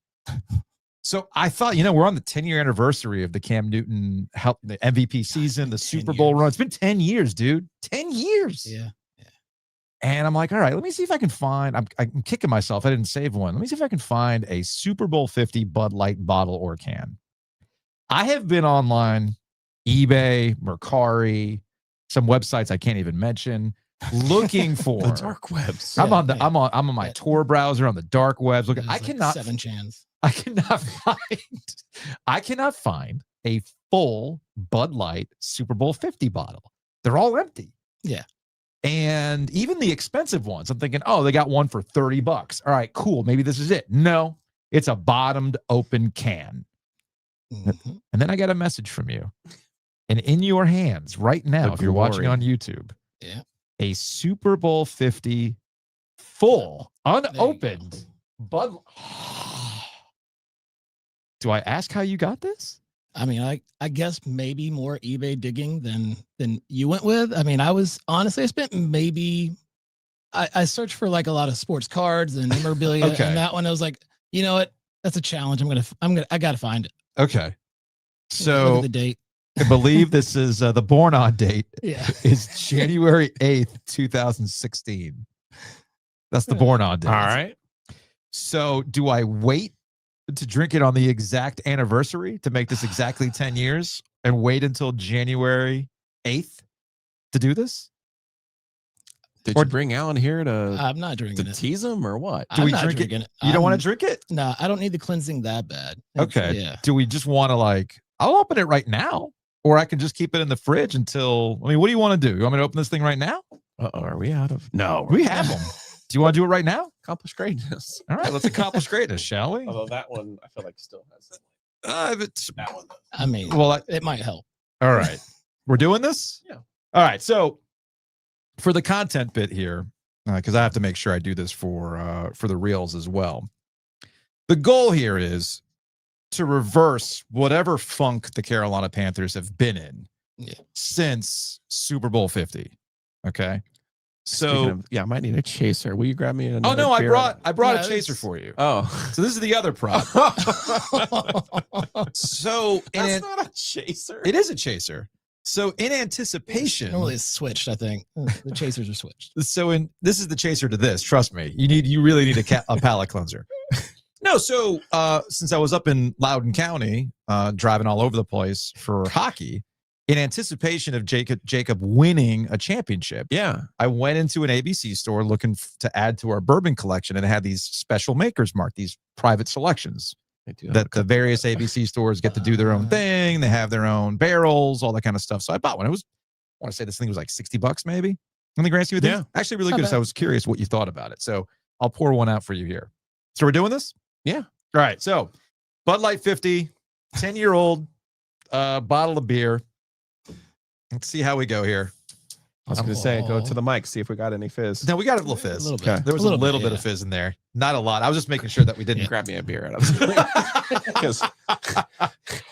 Speaker 1: So I thought, we're on the 10-year anniversary of the Cam Newton the MVP season, the Super Bowl run. It's been 10 years, dude. 10 years.
Speaker 18: Yeah.
Speaker 1: And I'm like, all right, let me see if I can find, I'm kicking myself. I didn't save one. Let me see if I can find a Super Bowl 50 Bud Light bottle or can. I have been online, eBay, Mercari, some websites I can't even mention, looking for
Speaker 2: the dark webs.
Speaker 1: I'm on my Tor browser on the dark webs. Look, I cannot
Speaker 18: 7chans.
Speaker 1: I cannot find a full Bud Light Super Bowl 50 bottle. They're all empty.
Speaker 18: Yeah.
Speaker 1: And even the expensive ones, I'm thinking, oh, they got one for $30. All right, cool. Maybe this is it. No, it's a bottomed open can.
Speaker 18: Mm-hmm.
Speaker 1: And then I got a message from you. And in your hands right now, if you're watching on YouTube, a Super Bowl 50 full, unopened Bud. Do I ask how you got this?
Speaker 18: I mean, I guess maybe more eBay digging than you went with. I mean, I spent maybe I searched for like a lot of sports cards and memorabilia,
Speaker 1: Okay.
Speaker 18: and that one I was like, you know what? That's a challenge. I gotta find it.
Speaker 1: Okay.
Speaker 18: Look
Speaker 1: So
Speaker 18: at the date.
Speaker 1: I believe this is the born on date is January 8th, 2016. That's the born on date.
Speaker 2: All right.
Speaker 1: So do I wait to drink it on the exact anniversary to make this exactly 10 years and wait until January 8th to do this?
Speaker 2: Did you bring Alan here to
Speaker 18: I'm not drinking it.
Speaker 2: tease him or what?
Speaker 1: Do we
Speaker 18: I'm not
Speaker 1: drink
Speaker 18: drinking it.
Speaker 1: You don't want to drink it?
Speaker 18: No, I don't need the cleansing that bad.
Speaker 1: Okay.
Speaker 18: Yeah.
Speaker 1: Do we just want to I'll open it right now, or I can just keep it in the fridge until, what do you want to do? You want me to open this thing right now?
Speaker 2: Uh-oh, are we out of? No.
Speaker 1: We have them. Do you want to do it right now?
Speaker 2: Accomplish greatness.
Speaker 1: All right, let's accomplish greatness, shall we?
Speaker 2: Although that one, I feel like still has that one.
Speaker 18: I mean,
Speaker 1: Well,
Speaker 18: it might help.
Speaker 1: All right. We're doing this?
Speaker 2: Yeah.
Speaker 1: All right. So for the content bit here, because I have to make sure I do this for the reels as well. The goal here is to reverse whatever funk the Carolina Panthers have been in since Super Bowl 50. Okay. So
Speaker 2: I might need a chaser. Will you grab me
Speaker 1: oh no, I brought
Speaker 2: Yeah,
Speaker 1: a chaser for you.
Speaker 2: Oh,
Speaker 1: so this is the other prop. So
Speaker 2: that's not a chaser.
Speaker 1: It is a chaser. So in anticipation,
Speaker 18: Normally it's switched. I think the chasers are switched.
Speaker 1: So this is the chaser to this. Trust me, you really need a palate cleanser. No, so since I was up in Loudoun County, driving all over the place for hockey, in anticipation of Jacob winning a championship, I went into an ABC store looking to add to our bourbon collection, and it had these special makers mark, these private selections that the various ABC stores get to do their own thing. They have their own barrels, all that kind of stuff. So I bought one. I want to say this thing was like $60 maybe in the grand scheme of things. Actually really good. So I was curious what you thought about it. So I'll pour one out for you here. So we're doing this?
Speaker 2: Yeah.
Speaker 1: All right. So Bud Light 50, 10-year-old bottle of beer. Let's see how we go here.
Speaker 2: I was going to say, go to the mic, see if we got any fizz.
Speaker 1: No, we got a little fizz.
Speaker 18: A little bit.
Speaker 1: There was a little bit of fizz in there. Not a lot. I was just making sure that we didn't
Speaker 2: grab me a beer out of it. Because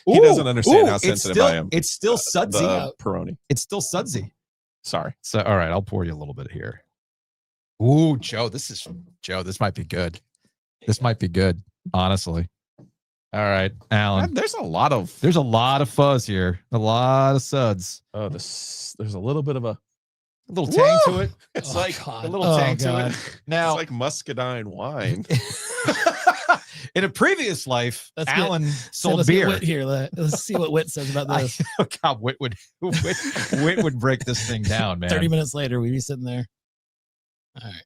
Speaker 2: he doesn't understand how sensitive I am.
Speaker 1: It's still sudsy.
Speaker 2: Peroni.
Speaker 1: It's still sudsy.
Speaker 2: Sorry.
Speaker 1: So, all right, I'll pour you a little bit here. Ooh, Joe, this might be good. This might be good, honestly. All right, Alan.
Speaker 2: There's a lot of
Speaker 1: fuzz here. A lot of suds.
Speaker 2: Oh, there's a little bit of a
Speaker 1: little tang to it.
Speaker 2: It's
Speaker 1: a little tang to it. Now,
Speaker 2: it's like muscadine wine.
Speaker 1: in a previous life, Alan
Speaker 18: let's
Speaker 1: sold
Speaker 18: get
Speaker 1: beer.
Speaker 18: Whit here. Let's see what Whit says about this.
Speaker 1: God, Whit would break this thing down, man.
Speaker 18: 30 minutes later, we'd be sitting there. All right.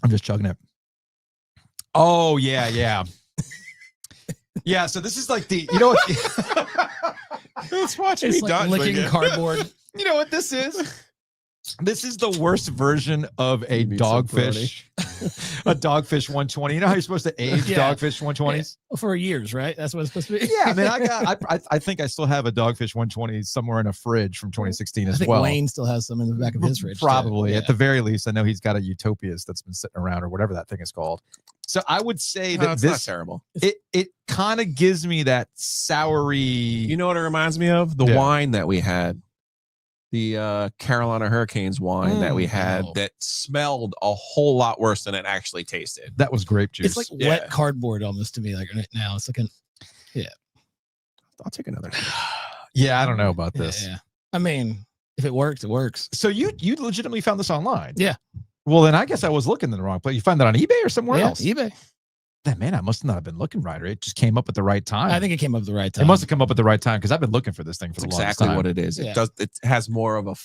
Speaker 1: I'm just chugging it. Oh, yeah. Yeah, so this is like what?
Speaker 2: Let's watch
Speaker 18: It's
Speaker 2: me
Speaker 18: like
Speaker 2: dodge
Speaker 18: licking
Speaker 2: again.
Speaker 18: cardboard.
Speaker 1: You know what this is? This is the worst version of a
Speaker 2: Need some
Speaker 1: dogfish. A dogfish 120. You know how you're supposed to age dogfish 120s?
Speaker 18: Yeah. For years, right? That's what it's supposed to be.
Speaker 1: Yeah, I mean, I think I still have a dogfish 120 somewhere in a fridge from 2016
Speaker 18: I
Speaker 1: as
Speaker 18: think
Speaker 1: well.
Speaker 18: Wayne still has some in the back of his fridge.
Speaker 1: Probably.
Speaker 18: Too.
Speaker 1: At the very least, I know he's got a Utopias that's been sitting around or whatever that thing is called. So I would say that
Speaker 2: it's
Speaker 1: this
Speaker 2: not terrible.
Speaker 1: It kind of gives me that soury.
Speaker 2: You know what it reminds me of? The wine that we had. The Carolina Hurricanes wine that we had that smelled a whole lot worse than it actually tasted.
Speaker 1: That was grape juice.
Speaker 18: It's like wet cardboard almost to me. Like right now, it's like
Speaker 2: I'll take another.
Speaker 1: Yeah, I don't know about this.
Speaker 18: Yeah. I mean, if it works, it works.
Speaker 1: So you legitimately found this online?
Speaker 18: Yeah.
Speaker 1: Well, then I guess I was looking in the wrong place. You find that on eBay or somewhere else?
Speaker 18: eBay.
Speaker 1: Man, I must not have been looking right, or it just came up at the right time.
Speaker 18: I think it came up at the right time.
Speaker 1: It must have come up at the right time because I've been looking for this thing for the longest
Speaker 2: exactly
Speaker 1: time.
Speaker 2: what it is.
Speaker 18: Yeah.
Speaker 2: It does. It has more of a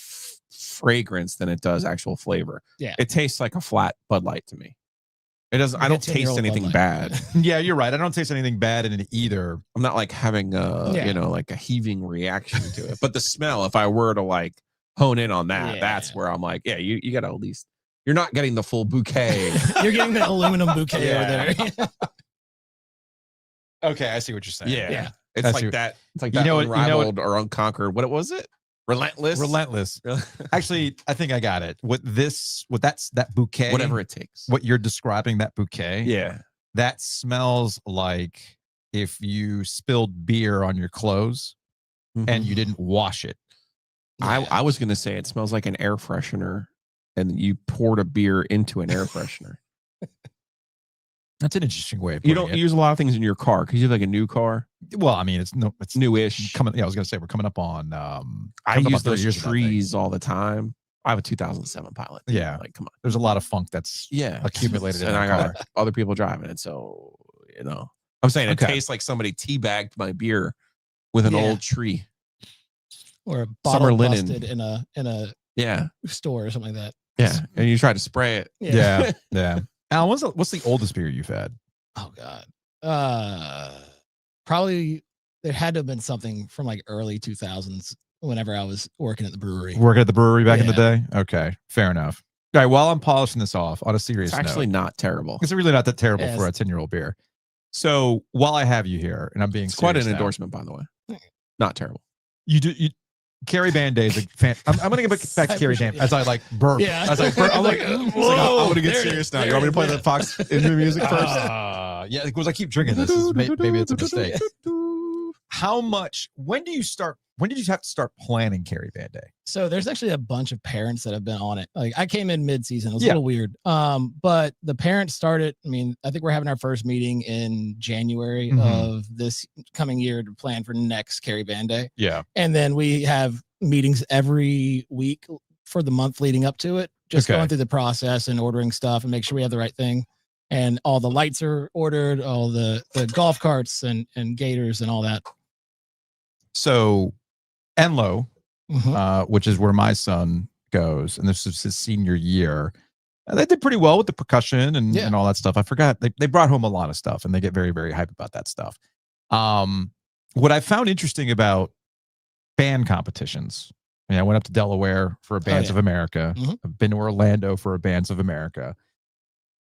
Speaker 2: fragrance than it does actual flavor.
Speaker 18: Yeah.
Speaker 2: It tastes like a flat Bud Light to me. It doesn't. I don't taste
Speaker 18: 10-year-old
Speaker 2: anything
Speaker 18: Bud
Speaker 2: bad.
Speaker 1: Yeah, you're right. I don't taste anything bad in it either.
Speaker 2: I'm not like having like a heaving reaction to it. But the smell, if I were to like hone in on that, that's where I'm like, yeah, you got to at least. You're not getting the full bouquet.
Speaker 18: You're getting the aluminum bouquet over there.
Speaker 1: Okay, I see what you're saying.
Speaker 2: Yeah. It's like that. It's like that unrivaled or unconquered. What was it? Relentless.
Speaker 1: Actually, I think I got it. That bouquet,
Speaker 2: Whatever it takes.
Speaker 1: What you're describing, that bouquet.
Speaker 2: Yeah.
Speaker 1: That smells like if you spilled beer on your clothes and you didn't wash it.
Speaker 2: I was gonna say it smells like an air freshener, and you poured a beer into an air freshener.
Speaker 1: That's an interesting way of
Speaker 2: You
Speaker 1: putting
Speaker 2: don't
Speaker 1: it.
Speaker 2: use a lot of things in your car because you have like a new car.
Speaker 1: Well, I mean, it's
Speaker 2: newish.
Speaker 1: Coming. Yeah, I was gonna say we're coming up on.
Speaker 2: I
Speaker 1: coming up on
Speaker 2: use
Speaker 1: 30
Speaker 2: those
Speaker 1: years of that thing.
Speaker 2: trees all the time. I have a 2007 Pilot.
Speaker 1: Yeah,
Speaker 2: like come on.
Speaker 1: There's a lot of funk that's accumulated in
Speaker 2: and
Speaker 1: that
Speaker 2: I
Speaker 1: car.
Speaker 2: got other people driving it, so I'm saying it
Speaker 1: Okay.
Speaker 2: tastes like somebody teabagged my beer with an old tree.
Speaker 18: Or a
Speaker 2: Summer
Speaker 18: bottle
Speaker 2: linen.
Speaker 18: busted in a store or something like that.
Speaker 2: Yeah, and you try to spray it.
Speaker 1: Yeah. Alan, what's the oldest beer you've had?
Speaker 18: Oh God. Probably there had to have been something from like early 2000s whenever I was working at the brewery.
Speaker 1: Working at the brewery back in the day? Okay, fair enough. All right, while I'm polishing this off on a serious
Speaker 2: It's actually
Speaker 1: note,
Speaker 2: not terrible.
Speaker 1: it's really not that terrible
Speaker 18: Yeah,
Speaker 1: for a 10-year-old beer. So while I have you here, and I'm being
Speaker 2: It's quite an
Speaker 1: serious now,
Speaker 2: endorsement, by the way. Not terrible.
Speaker 1: You Carrie Band-Aid is a fan. I'm going to get back to Carrie Band as I like burp.
Speaker 18: Yeah.
Speaker 1: As I burp, I'm like,
Speaker 2: I'm going to get
Speaker 18: there it
Speaker 2: serious
Speaker 18: is.
Speaker 2: now. You want me to play the Fox intro music first?
Speaker 1: yeah, because I keep drinking this. Maybe it's a mistake. When did you have to start planning Carrie Band Day?
Speaker 18: So there's actually a bunch of parents that have been on it. Like I came in mid-season. It was a little weird. But the parents started, I think we're having our first meeting in January of this coming year to plan for next Carrie Band Day.
Speaker 1: Yeah.
Speaker 18: And then we have meetings every week for the month leading up to it, just going through the process and ordering stuff and make sure we have the right thing. And all the lights are ordered, all the golf carts and gators and all that.
Speaker 1: So Enloe, which is where my son goes, and this is his senior year. They did pretty well with the percussion and all that stuff. I forgot they brought home a lot of stuff, and they get very, very hype about that stuff. What I found interesting about band competitions, I went up to Delaware for a Bands of America. I've been to Orlando for a Bands of America.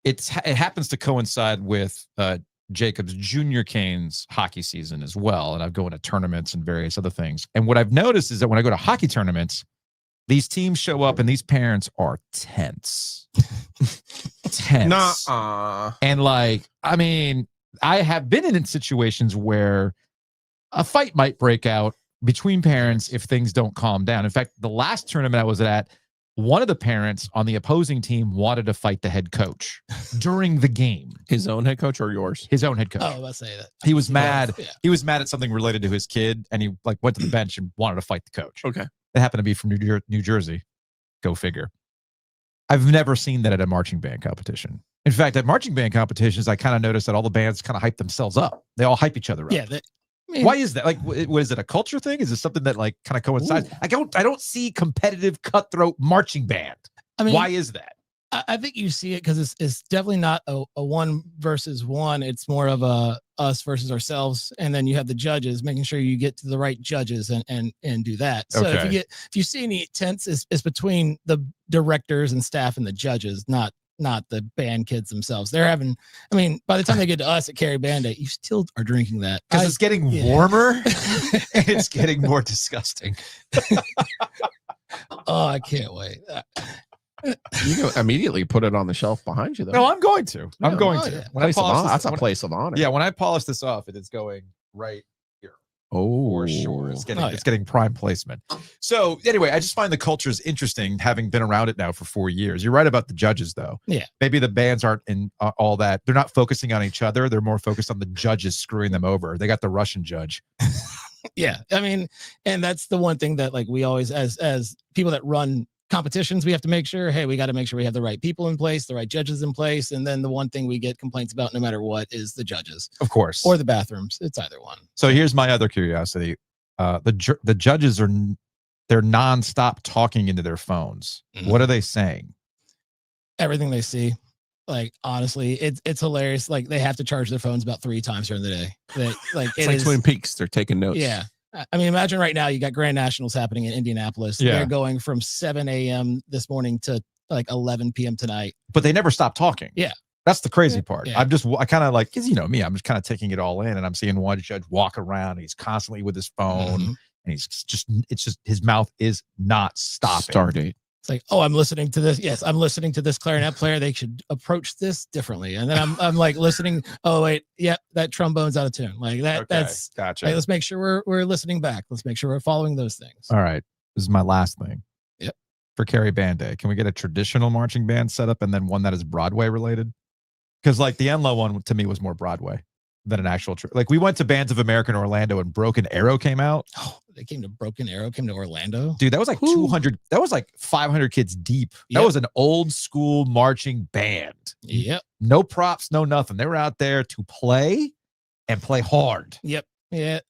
Speaker 1: It happens to coincide with Jacob's Junior Canes hockey season as well. And I've going to tournaments and various other things. And what I've noticed is that when I go to hockey tournaments, these teams show up and these parents are tense. Tense. And I have been in situations where a fight might break out between parents if things don't calm down. In fact, the last tournament I was at, one of the parents on the opposing team wanted to fight the head coach during the game.
Speaker 2: His own head coach or yours?
Speaker 1: His own head coach.
Speaker 18: Oh, let's say that.
Speaker 1: He was mad. Yeah. He was mad at something related to his kid, and he went to the bench and wanted to fight the coach.
Speaker 2: Okay.
Speaker 1: It happened to be from New Jersey. Go figure. I've never seen that at a marching band competition. In fact, at marching band competitions, I kind of noticed that all the bands kind of hype themselves up. They all hype each other up.
Speaker 18: Yeah.
Speaker 1: Why is that? Was it a culture thing? Is it something that kind of coincides? I don't see competitive cutthroat marching band. Why is that?
Speaker 18: I think you see it because it's definitely not a one versus one. It's more of a us versus ourselves, and then you have the judges making sure you get to the right judges and do that. So if you see any tense, it's between the directors and staff and the judges, not the band kids themselves. They're having, by the time they get to us at Carrie Band Day, you still are drinking that.
Speaker 1: Because it's getting warmer and it's getting more disgusting.
Speaker 18: Oh, I can't wait.
Speaker 2: You can immediately put it on the shelf behind you, though.
Speaker 1: No, I'm going to. I'm going to.
Speaker 2: Yeah.
Speaker 1: When I polish
Speaker 2: that's a place of honor.
Speaker 1: Yeah, when I polish this off, it is going right here.
Speaker 2: Oh,
Speaker 1: for sure. It's getting prime placement. So anyway, I just find the culture is interesting, having been around it now for 4 years. You're right about the judges, though.
Speaker 18: Yeah.
Speaker 1: Maybe the bands aren't in all that. They're not focusing on each other. They're more focused on the judges screwing them over. They got the Russian judge.
Speaker 18: Yeah. And that's the one thing that we always, as people that run competitions, we have to make sure, we got to make sure we have the right people in place, the right judges in place. And then the one thing we get complaints about no matter what is the judges,
Speaker 1: of course,
Speaker 18: or the bathrooms. It's either one.
Speaker 1: So here's my other curiosity. The judges they're nonstop talking into their phones. What are they saying?
Speaker 18: Everything they see. Like honestly, it's hilarious. Like they have to charge their phones about 3 times during the day. Like
Speaker 2: it's like Twin Peaks. They're taking notes.
Speaker 18: Yeah. I mean, imagine right now you got Grand Nationals happening in Indianapolis.
Speaker 1: Yeah.
Speaker 18: They're going from 7 a.m. this morning to like 11 p.m. tonight.
Speaker 1: But they never stop talking.
Speaker 18: Yeah.
Speaker 1: That's the crazy part.
Speaker 18: Yeah.
Speaker 1: I kind of like, because you know me, I'm just kind of taking it all in, and I'm seeing one judge walk around. And he's constantly with his phone, and it's just his mouth is not stopping.
Speaker 2: Stardate.
Speaker 18: It's like, oh, I'm listening to this. Yes, I'm listening to this clarinet player. They should approach this differently. And then I'm like listening. Oh wait, yeah, that trombone's out of tune. Like that.
Speaker 1: Okay,
Speaker 18: That's
Speaker 1: gotcha.
Speaker 18: Like, let's make sure we're listening back. Let's make sure we're following those things.
Speaker 1: All right, this is my last thing.
Speaker 18: Yep.
Speaker 1: For Carrie Band Day, can we get a traditional marching band set up and then one that is Broadway related? Because like the Enloe one to me was more Broadway than an actual like we went to Bands of America in Orlando and Broken Arrow came out.
Speaker 18: Oh, they came to Broken Arrow, came to Orlando.
Speaker 1: Dude, that was like 200. That was like 500 kids deep. That was an old school marching band.
Speaker 18: Yep.
Speaker 1: No props, no nothing. They were out there to play and play hard.
Speaker 18: Yep. Yeah.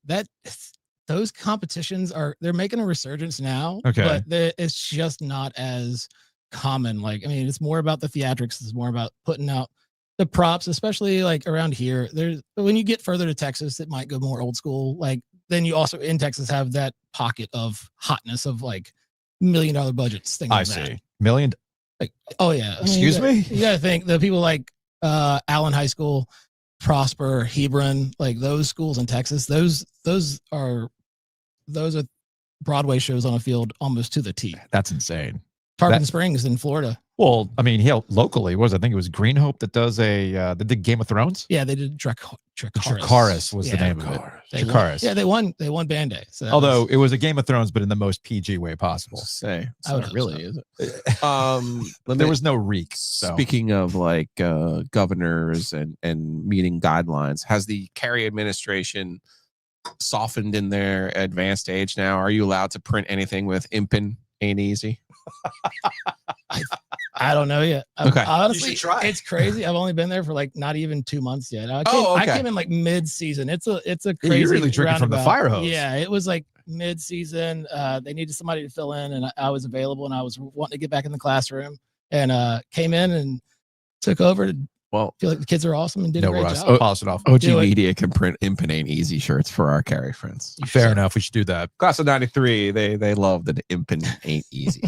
Speaker 18: Those competitions they're making a resurgence now.
Speaker 1: Okay.
Speaker 18: But it's just not as common. Like, I mean, it's more about the theatrics. It's more about putting out the props, especially like around here. When you get further to Texas, it might go more old school. Like then you also in Texas have that pocket of hotness of like $1 million budgets. Things like that.
Speaker 1: Million.
Speaker 18: Like, oh yeah. I mean,
Speaker 1: Excuse me?
Speaker 18: You gotta think the people like Allen High School, Prosper, Hebron, like those schools in Texas, those are Broadway shows on a field almost to the T.
Speaker 1: That's insane.
Speaker 18: Tarpon Springs in Florida.
Speaker 1: Well, I mean, locally I think it was Green Hope that does they did Game of Thrones.
Speaker 18: Yeah, they did
Speaker 1: Dracarys was the name of it. Dracarys.
Speaker 18: Yeah, they won Band Day. So
Speaker 1: although it was a Game of Thrones, but in the most PG way possible.
Speaker 2: Say,
Speaker 18: I would
Speaker 2: really
Speaker 18: so.
Speaker 2: Is it?
Speaker 1: There was no reek. So.
Speaker 2: Speaking of like governors and meeting guidelines, has the Kerry administration softened in their advanced age now? Are you allowed to print anything with impin ain't easy?
Speaker 18: I don't know yet.
Speaker 2: Okay.
Speaker 18: Honestly, it's crazy. I've only been there for like not even 2 months yet. I came in like mid-season. It's a crazy.
Speaker 1: You're really drinking from the fire hose.
Speaker 18: Yeah, it was like mid-season. They needed somebody to fill in, and I was available, and I was wanting to get back in the classroom, and came in and took over.
Speaker 2: Well,
Speaker 18: feel like the kids are awesome and did a great
Speaker 1: Russ.
Speaker 18: job.
Speaker 1: Polish it off.
Speaker 2: OG Media can print impin ain't easy shirts for our Kerry friends.
Speaker 1: Fair enough. We should do that.
Speaker 2: Class of '93. They love that impin ain't easy.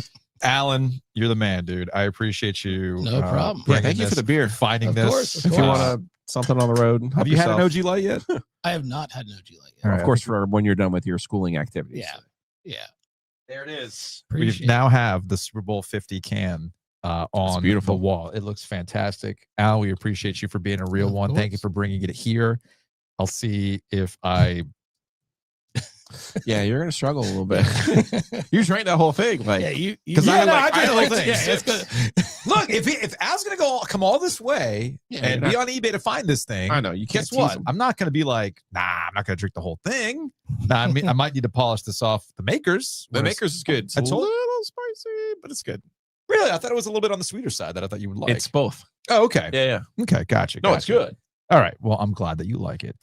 Speaker 1: Alan, you're the man, dude. I appreciate you.
Speaker 18: No problem.
Speaker 2: Yeah, thank you for the beer.
Speaker 1: Finding
Speaker 18: Of
Speaker 1: this.
Speaker 18: course,
Speaker 2: If you want something on the road,
Speaker 1: have you had an OG light yet?
Speaker 18: I have not had an OG light yet.
Speaker 1: All right.
Speaker 2: Of course, for when you're done with your schooling activities.
Speaker 18: Yeah. Yeah.
Speaker 1: There it is.
Speaker 18: Appreciate
Speaker 1: We now have the Super Bowl 50 can on
Speaker 2: beautiful.
Speaker 1: the wall. It looks fantastic. Al, we appreciate you for being a real
Speaker 18: Of
Speaker 1: one. Thank you
Speaker 18: course.
Speaker 1: for bringing it here. I'll see if I.
Speaker 2: Yeah, you're gonna struggle a little bit. You drank that whole thing, like
Speaker 18: Yeah, you
Speaker 2: because
Speaker 1: Yeah,
Speaker 2: I had
Speaker 1: no,
Speaker 2: like
Speaker 1: I drank the whole
Speaker 2: like
Speaker 1: thing.
Speaker 2: six
Speaker 18: Yeah,
Speaker 2: sips.
Speaker 1: Look, if Al's gonna come all this way
Speaker 2: Yeah,
Speaker 1: and
Speaker 2: you're
Speaker 1: be on eBay to find this thing,
Speaker 2: I know you can't
Speaker 1: guess
Speaker 2: tease
Speaker 1: what?
Speaker 2: them.
Speaker 1: I'm not gonna be like, nah, I'm not gonna drink the whole thing. Nah, I might need to polish this off. The Makers,
Speaker 2: The Makers is good. It's
Speaker 1: I
Speaker 2: a
Speaker 1: told-
Speaker 2: little spicy, but it's good.
Speaker 1: Really, I thought it was a little bit on the sweeter side that I thought you would like.
Speaker 2: It's both.
Speaker 1: Oh, okay.
Speaker 2: Yeah.
Speaker 1: Okay, gotcha.
Speaker 2: No, it's
Speaker 1: gotcha.
Speaker 2: good.
Speaker 1: All right. Well, I'm glad that you like it.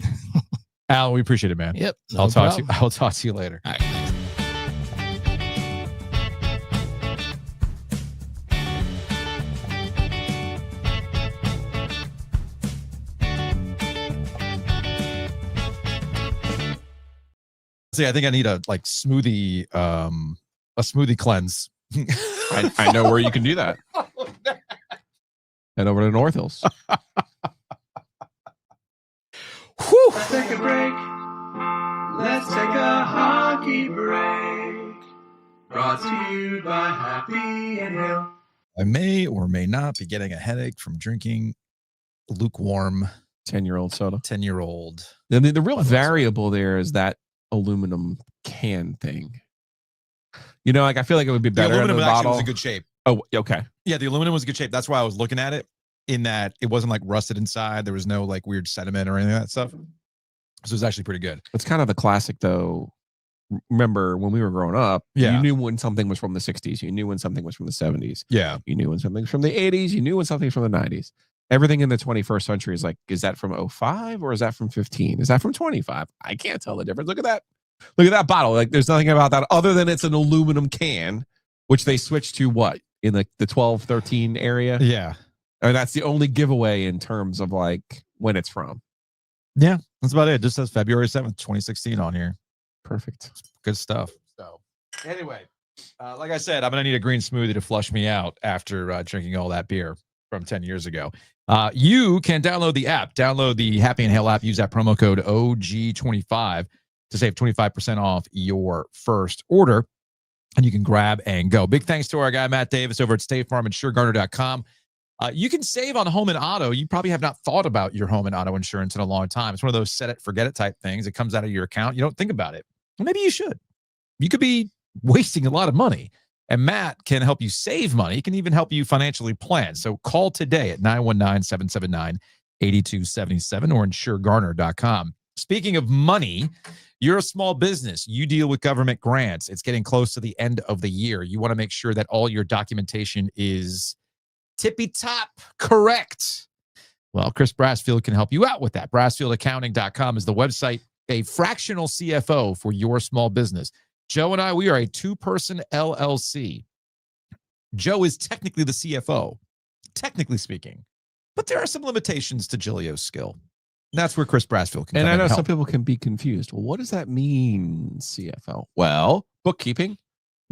Speaker 1: Al, we appreciate it, man.
Speaker 18: Yep. no
Speaker 1: I'll talk to you.
Speaker 18: problem.
Speaker 1: I'll talk to you later.
Speaker 18: All right. Thanks.
Speaker 1: See, I think I need a smoothie cleanse.
Speaker 2: I know where you can do that. Head over to North Hills.
Speaker 1: Whew.
Speaker 14: Let's take a break. Let's take a hockey break. Brought to you by Happy and Hill.
Speaker 1: I may or may not be getting a headache from drinking lukewarm
Speaker 2: 10-year-old soda.
Speaker 1: 10-year-old.
Speaker 2: The real variable there is that aluminum can thing. You know, like I feel like it would be
Speaker 1: The
Speaker 2: better in
Speaker 1: aluminum
Speaker 2: the
Speaker 1: actually
Speaker 2: bottle.
Speaker 1: was in good shape.
Speaker 2: Oh, okay.
Speaker 1: Yeah, the aluminum was in good shape. That's why I was looking at it, in that it wasn't like rusted inside. There was no like weird sediment or any of that stuff. So it was actually pretty good.
Speaker 2: It's kind of the classic though. Remember when we were growing up,
Speaker 1: Yeah.
Speaker 2: you knew when something was from the 60s. You knew when something was from the 70s.
Speaker 1: Yeah.
Speaker 2: You knew when something was from the 80s. You knew when something was from the 90s. Everything in the 21st century is like, is that from 05 or is that from 15? Is that from 25? I can't tell the difference. Look at that. Look at that bottle. Like there's nothing about that other than it's an aluminum can, which they switched to what? In the 12, 13 area?
Speaker 1: Yeah.
Speaker 2: Or that's the only giveaway in terms of like when it's from.
Speaker 1: Yeah, that's about it. It just says February 7th, 2016 on here.
Speaker 2: Perfect.
Speaker 1: Good stuff. So anyway, like I said, I'm going to need a green smoothie to flush me out after drinking all that beer from 10 years ago. You can download the app. Download the Happy and Hail app. Use that promo code OG25 to save 25% off your first order. And you can grab and go. Big thanks to our guy, Matt Davis, over at State Farm and SureGarner.com. You can save on home and auto. You probably have not thought about your home and auto insurance in a long time. It's one of those set it, forget it type things. It comes out of your account. You don't think about it. Well, maybe you should. You could be wasting a lot of money. And Matt can help you save money. He can even help you financially plan. So call today at 919-779-8277 or InsureGarner.com. Speaking of money, you're a small business. You deal with government grants. It's getting close to the end of the year. You want to make sure that all your documentation is tippy-top correct. Well, Chris Brassfield can help you out with that. BrassfieldAccounting.com is the website, a fractional CFO for your small business. Joe and I, we are a two-person LLC. Joe is technically the CFO, technically speaking, but there are some limitations to Giglio's skill. And that's where Chris Brassfield can come in.
Speaker 2: And I know
Speaker 1: and
Speaker 2: some
Speaker 1: help.
Speaker 2: people can be confused. Well, what does that mean, CFO? Well, bookkeeping,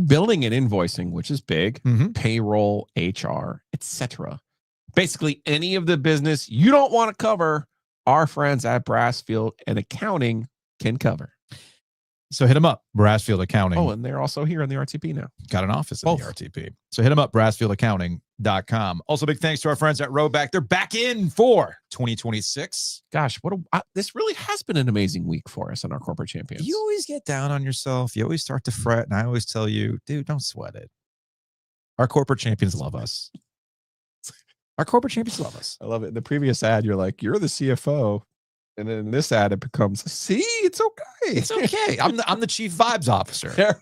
Speaker 2: billing and invoicing, which is big, payroll, HR, etc. Basically, any of the business you don't want to cover, our friends at Brassfield and Accounting can cover.
Speaker 1: So hit them up, Brassfield Accounting.
Speaker 2: Oh, and they're also here in the RTP now.
Speaker 1: Got an office in the RTP. So hit them up, BrassfieldAccounting.com. Also, big thanks to our friends at Rowback. They're back in for 2026.
Speaker 2: Gosh, this really has been an amazing week for us and our corporate champions.
Speaker 1: You always get down on yourself. You always start to fret. And I always tell you, dude, don't sweat it. Our corporate champions love us. Our corporate champions love us.
Speaker 2: I love it. In the previous ad, you're like, you're the CFO. And then in this ad, it becomes, see, it's okay.
Speaker 1: It's okay. I'm the chief vibes officer.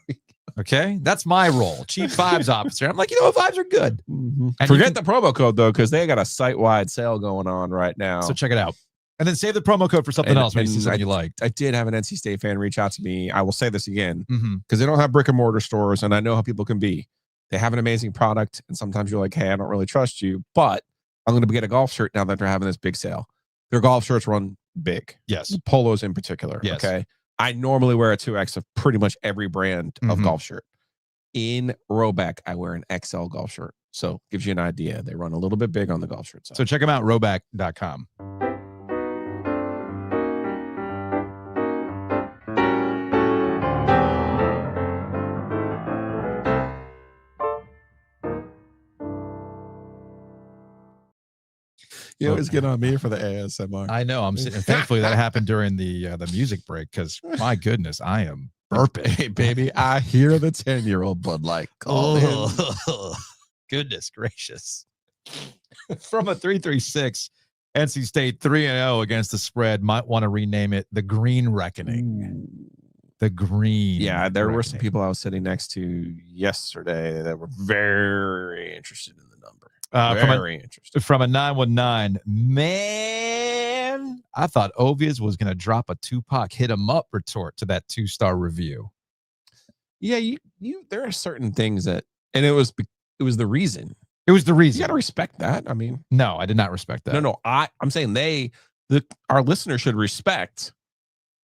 Speaker 1: Okay. That's my role. Chief vibes officer. I'm like, you know what? Vibes are good. And
Speaker 2: Forget the promo code, though, because they got a site-wide sale going on right now.
Speaker 1: So check it out. And then save the promo code for something else when you see something you liked.
Speaker 2: I did have an NC State fan reach out to me. I will say this again, because they don't have brick and mortar stores, and I know how people can be. They have an amazing product, and sometimes you're like, hey, I don't really trust you, but I'm going to get a golf shirt now that they're having this big sale. Their golf shirts run big.
Speaker 1: Yes.
Speaker 2: Polos in particular.
Speaker 1: Yes.
Speaker 2: Okay. I normally wear a 2X of pretty much every brand of golf shirt. In Rowback, I wear an XL golf shirt. So gives you an idea. They run a little bit big on the golf shirt side.
Speaker 1: So check them out, Rowback.com.
Speaker 2: You always get on me for the ASMR.
Speaker 1: I know. I'm sitting. Thankfully, that happened during the music break because my goodness, I am burping.
Speaker 2: Hey, baby, I hear the 10-year-old Bud Light call in.
Speaker 1: Goodness gracious. From a 336, NC State 3-0 against the spread. Might want to rename it the Green Reckoning. The Green.
Speaker 2: Yeah, there
Speaker 1: Reckoning.
Speaker 2: were some people I was sitting next to yesterday that were very interested in the number. Very interesting.
Speaker 1: From a 919, man, I thought Ovies was going to drop a Tupac hit 'em up retort to that 2-star review.
Speaker 2: Yeah, you there are certain things that, and it was the reason.
Speaker 1: It was the reason.
Speaker 2: You got to respect that. I mean,
Speaker 1: no, I did not respect that.
Speaker 2: No, I'm saying our listeners should respect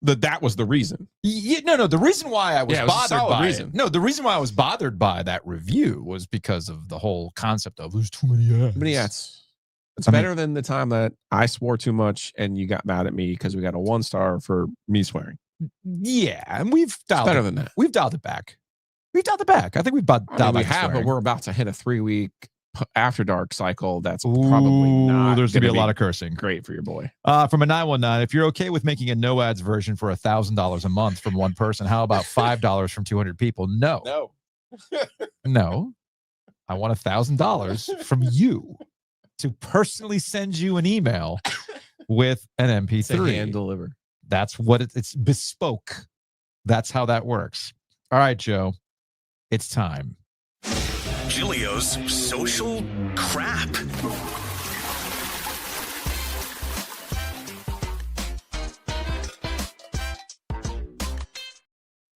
Speaker 2: that was the reason.
Speaker 1: Yeah, no. The reason why I was bothered by
Speaker 2: reason.
Speaker 1: it. No, the reason why I was bothered by that review was because of the whole concept of there's too many ads.
Speaker 2: Many ads. It's better than the time that I swore too much and you got mad at me because we got a 1-star for me swearing.
Speaker 1: Yeah, and we've dialed
Speaker 2: better than that.
Speaker 1: We've dialed it back. I think we've dialed back.
Speaker 2: We have, but we're about to hit a 3-week after dark cycle. That's probably not.
Speaker 1: There's gonna be a lot of cursing.
Speaker 2: Great for your boy.
Speaker 1: From a 919, if you're okay with making a no ads version for $1,000 a month from one person, how about $5 from 200 people? No. No. I want $1,000 from you to personally send you an email with an MP3.
Speaker 2: Hand deliver.
Speaker 1: That's what it's bespoke. That's how that works. All right, Joe. It's time.
Speaker 19: Giglio's social crap.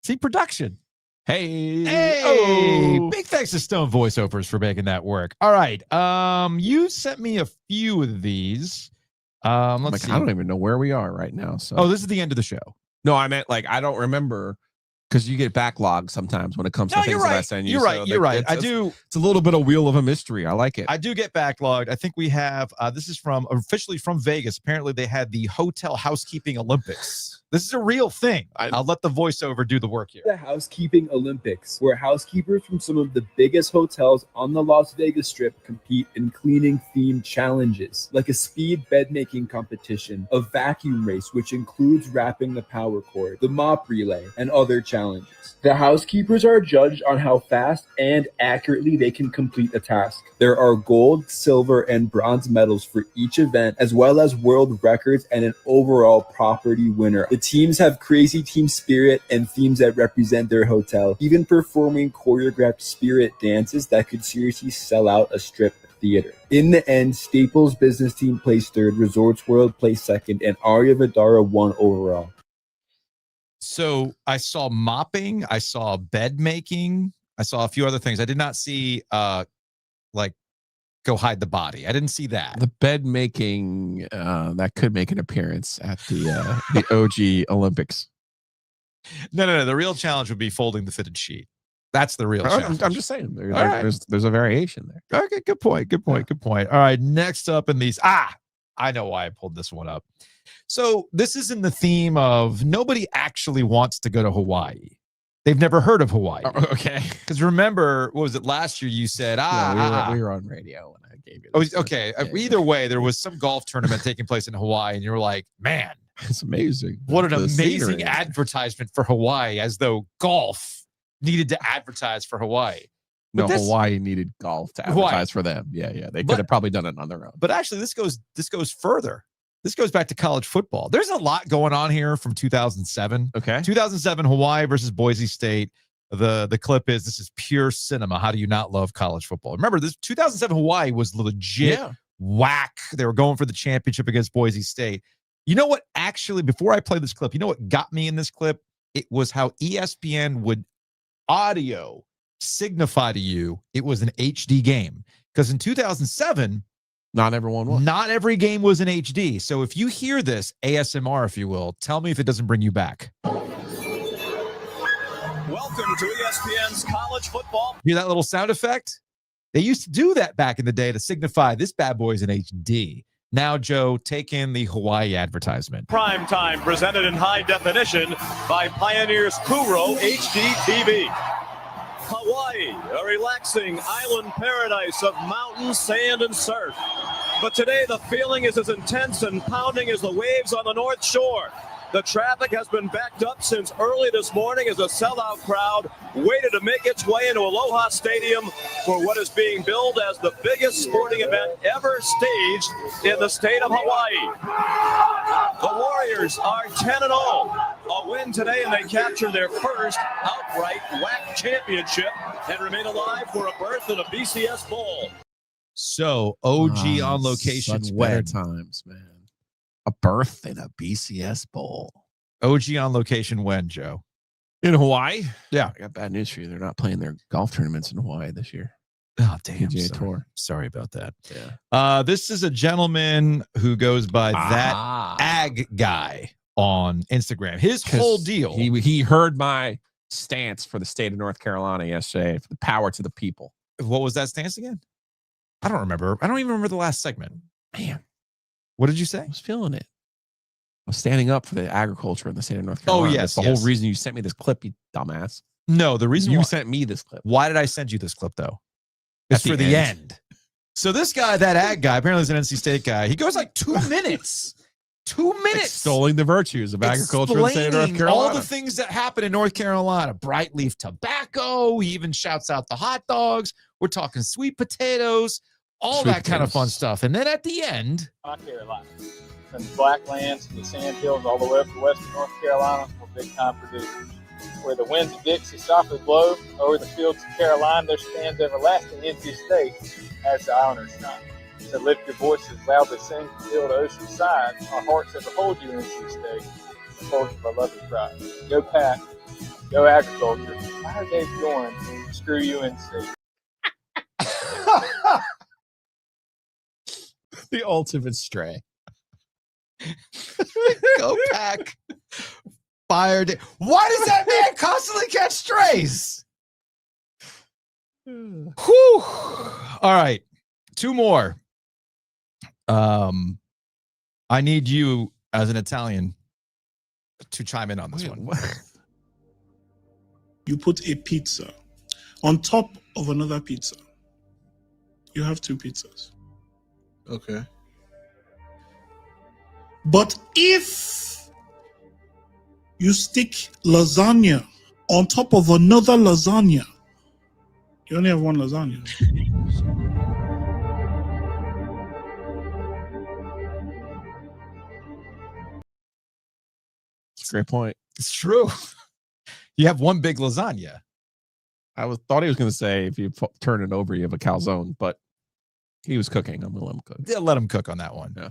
Speaker 1: See, production. Hey, big thanks to Stone Voiceovers for making that work. All right. You sent me a few of these. Let's see.
Speaker 2: I don't even know where we are right now. So
Speaker 1: this is the end of the show.
Speaker 2: No, I meant I don't remember because you get backlogged sometimes when it comes to things that I send you.
Speaker 1: You're right.
Speaker 2: It's a little bit of wheel of a mystery. I like it.
Speaker 1: I do get backlogged. I think we have, this is officially from Vegas. Apparently they had the Hotel Housekeeping Olympics. This is a real thing. I'll let the voiceover do the work here.
Speaker 20: The Housekeeping Olympics, where housekeepers from some of the biggest hotels on the Las Vegas Strip compete in cleaning themed challenges, like a speed bed making competition, a vacuum race, which includes wrapping the power cord, the mop relay, and other challenges. The housekeepers are judged on how fast and accurately they can complete a task. There are gold, silver, and bronze medals for each event, as well as world records and an overall property winner. The teams have crazy team spirit and themes that represent their hotel, even performing choreographed spirit dances that could seriously sell out a strip theater. In the end, Staples' business team placed third, Resorts World placed second, and Arya Vidara won overall.
Speaker 1: So I saw mopping, I saw bed making, I saw a few other things. I did not see go hide the body. I didn't see that.
Speaker 2: The bed making that could make an appearance at the OG Olympics.
Speaker 1: No. The real challenge would be folding the fitted sheet. That's the real challenge.
Speaker 2: I'm just saying there's a variation there.
Speaker 1: Okay, good point. All right, next up in these. I know why I pulled this one up. So this is in the theme of nobody actually wants to go to Hawaii. They've never heard of Hawaii.
Speaker 2: Oh, okay.
Speaker 1: Because remember, what was it last year? You said,
Speaker 2: we were on radio when I gave you this.
Speaker 1: Okay. Either way, there was some golf tournament taking place in Hawaii, and you were like, man,
Speaker 2: it's amazing.
Speaker 1: What an amazing advertisement for Hawaii, as though golf needed to advertise for Hawaii.
Speaker 2: No, Hawaii needed golf to advertise for them. Yeah. They could have probably done it on their own.
Speaker 1: But actually, this goes further. This goes back to college football. There's a lot going on here from 2007.
Speaker 2: Okay.
Speaker 1: 2007, Hawaii versus Boise State. The clip is, this is pure cinema. How do you not love college football? Remember, this 2007 Hawaii was legit whack. They were going for the championship against Boise State. You know what? Actually, before I play this clip, you know what got me in this clip? It was how ESPN would audio signify to you it was an HD game. Because in 2007,
Speaker 2: not everyone was.
Speaker 1: Not every game was in HD. So if you hear this, ASMR, if you will, tell me if it doesn't bring you back.
Speaker 21: Welcome to ESPN's college football.
Speaker 1: Hear that little sound effect? They used to do that back in the day to signify this bad boy's in HD. Now, Joe, take in the Hawaii advertisement.
Speaker 21: Prime time presented in high definition by Pioneer's Kuro HD TV. Hawaii, a relaxing island paradise of mountains, sand, and surf. But today the feeling is as intense and pounding as the waves on the North Shore. The traffic has been backed up since early this morning as a sellout crowd waited to make its way into Aloha Stadium for what is being billed as the biggest sporting event ever staged in the state of Hawaii. The Warriors are 10-0. A win today and they capture their first outright WAC championship and remain alive for a berth in a BCS Bowl.
Speaker 1: So OG on location when?
Speaker 2: Times, man. A berth in a BCS Bowl.
Speaker 1: OG on location when, Joe?
Speaker 2: In Hawaii?
Speaker 1: Yeah.
Speaker 2: I got bad news for you. They're not playing their golf tournaments in Hawaii this year.
Speaker 1: Oh, damn.
Speaker 2: Tour.
Speaker 1: Sorry about that.
Speaker 2: Yeah.
Speaker 1: This is a gentleman who goes by that ag guy on Instagram. His whole deal.
Speaker 2: He heard my stance for the state of North Carolina yesterday for the power to the people.
Speaker 1: What was that stance again? I don't remember. I don't even remember the last segment.
Speaker 2: Man.
Speaker 1: What did you say?
Speaker 2: I was feeling it. I was standing up for the agriculture in the state of North Carolina.
Speaker 1: Oh, yes.
Speaker 2: That's the whole reason you sent me this clip, you dumbass.
Speaker 1: No, the reason
Speaker 2: you sent me this clip.
Speaker 1: Why did I send you this clip, though? It's for the end. So this guy, that ag guy, apparently is an NC State guy. He goes like 2 minutes. 2 minutes.
Speaker 2: Extolling the virtues of agriculture in the state of North Carolina.
Speaker 1: All the things that happen in North Carolina. Bright leaf tobacco. He even shouts out the hot dogs. We're talking sweet potatoes. All that kind of fun stuff. And then at the end,
Speaker 22: North Carolina, from the Blacklands to the Sand Hills, all the way up to western North Carolina, we're big time producers. Where the winds of Dixie softly blow over the fields of Carolina, there stands everlasting NC State as the honor shine. So lift your voices loudly, sing from hill to ocean side. Our hearts ever hold you, NC State, the forge of our love and pride. Go Pack, Go agriculture. I heard Dave going, screw UNC.
Speaker 2: The ultimate stray.
Speaker 1: Go Pack. Fired. Why does that man constantly catch strays? Whew. All right. 2 more. I need you as an Italian to chime in on this one.
Speaker 3: You put a pizza on top of another pizza. You have 2 pizzas.
Speaker 4: Okay.
Speaker 3: But if you stick lasagna on top of another lasagna, you only have 1 lasagna.
Speaker 2: It's a great point.
Speaker 1: It's true. You have 1 big lasagna.
Speaker 2: Thought he was going to say if you turn it over, you have a calzone, but he was cooking. I'm going to let him cook.
Speaker 1: Yeah, let him cook on that one.
Speaker 2: Yeah.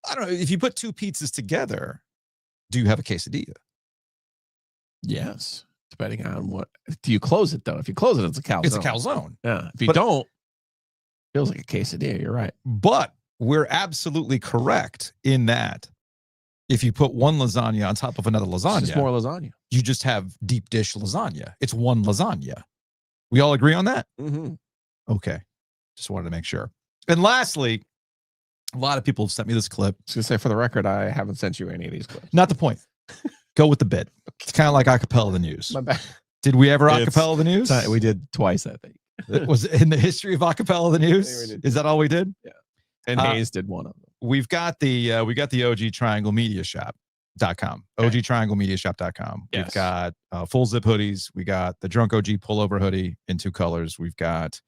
Speaker 1: I don't know. If you put 2 pizzas together, do you have a quesadilla?
Speaker 2: Yes. Depending on what. Do you close it, though? If you close it, it's a calzone.
Speaker 1: It's a calzone.
Speaker 2: Yeah. If you
Speaker 1: But-
Speaker 2: don't, feels like a quesadilla. You're right.
Speaker 1: But we're absolutely correct in that if you put 1 lasagna on top of another lasagna,
Speaker 2: It's just more lasagna.
Speaker 1: you just have deep dish lasagna. It's 1 lasagna. We all agree on that?
Speaker 2: Mm-hmm.
Speaker 1: Okay. Just wanted to make sure. And lastly, a lot of people have sent me this clip.
Speaker 2: I was going to say, for the record, I haven't sent you any of these clips.
Speaker 1: Not the point. Go with the bit. It's kind of like acapella the news.
Speaker 2: My bad.
Speaker 1: Did we ever acapella the news?
Speaker 2: We did twice, I think.
Speaker 1: Was it in the history of acapella the news? Is that all we did?
Speaker 2: Yeah. And Hayes did one of them.
Speaker 1: We've got the OG Triangle Media Shop.com. OGTriangleMediaShop.com.
Speaker 2: Yes.
Speaker 1: We've got full zip hoodies. We got the Drunk OG pullover hoodie in 2 colors. We've got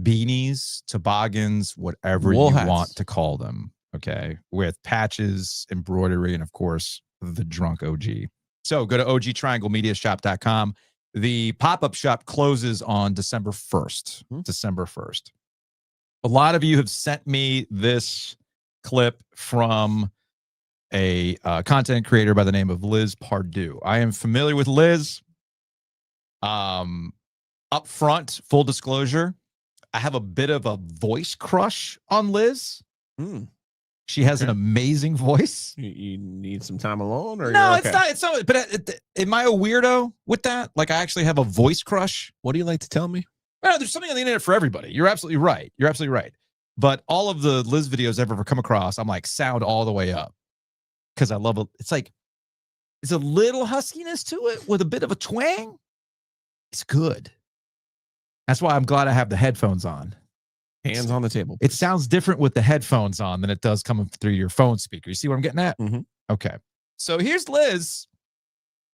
Speaker 1: beanies, toboggans, whatever
Speaker 2: Wool
Speaker 1: you
Speaker 2: hats.
Speaker 1: want to call them. Okay. With patches, embroidery, and of course, the Drunk OG. So go to OGTriangleMediaShop.com. The pop-up shop closes on December 1st. December 1st. A lot of you have sent me this clip from a content creator by the name of Liz Pardue. I am familiar with Liz. Up front, full disclosure, I have a bit of a voice crush on Liz. She has an amazing voice.
Speaker 2: You need some time alone, or
Speaker 1: No,
Speaker 2: you're
Speaker 1: it's
Speaker 2: okay?
Speaker 1: not. It's not. But am I a weirdo with that? Like, I actually have a voice crush.
Speaker 2: What do you like to tell me?
Speaker 1: Well, there's something on the internet for everybody. You're absolutely right. You're absolutely right. But all of the Liz videos I've ever come across, I'm like, sound all the way up because I love it. It's like it's a little huskiness to it with a bit of a twang. It's good. That's why I'm glad I have the headphones on.
Speaker 2: Hands on the table.
Speaker 1: It sounds different with the headphones on than it does coming through your phone speaker. You see what I'm getting at?
Speaker 2: Mm-hmm.
Speaker 1: Okay. So here's Liz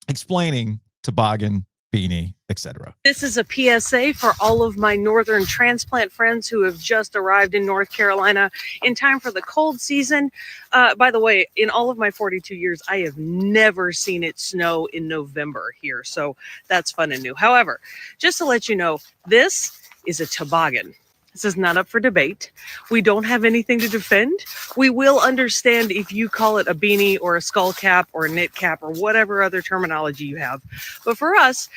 Speaker 1: explaining toboggan, beanie, etc.
Speaker 23: This is a PSA for all of my northern transplant friends who have just arrived in North Carolina in time for the cold season. By the way, in all of my 42 years, I have never seen it snow in November here. So that's fun and new. However, just to let you know, this is a toboggan. This is not up for debate. We don't have anything to defend. We will understand if you call it a beanie or a skull cap or a knit cap or whatever other terminology you have. But for us,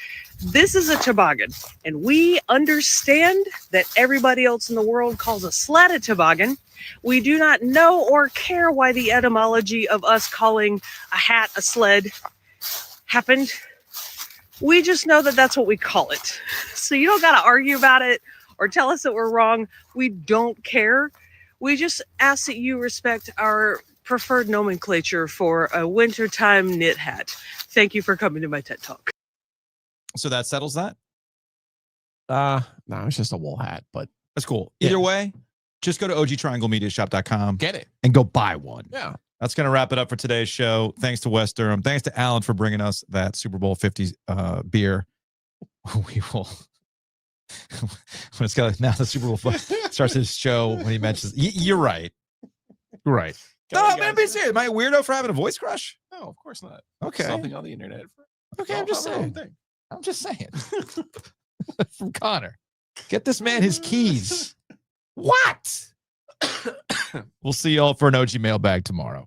Speaker 23: this is a toboggan. And we understand that everybody else in the world calls a sled a toboggan. We do not know or care why the etymology of us calling a hat a sled happened. We just know that that's what we call it. So you don't got to argue about it or tell us that we're wrong. We don't care. We just ask that you respect our preferred nomenclature for a wintertime knit hat. Thank you for coming to my TED Talk.
Speaker 1: So that settles that?
Speaker 2: No, it's just a wool hat, but
Speaker 1: that's cool. Either way, just go to OGTriangleMediaShop.com.
Speaker 2: Get it.
Speaker 1: And go buy one.
Speaker 2: Yeah.
Speaker 1: That's going to wrap it up for today's show. Thanks to Wes Durham. Thanks to Alan for bringing us that Super Bowl 50 beer. We will... when it's got now the Super Bowl starts his show when he mentions you're right. You're right. No, man, be serious. Am I a weirdo for having a voice crush?
Speaker 2: No, of course not.
Speaker 1: Okay.
Speaker 2: Something on the internet.
Speaker 1: Okay, I'm just saying. I'm just saying. From Connor. Get this man his keys. What? We'll see y'all for an OG mailbag tomorrow.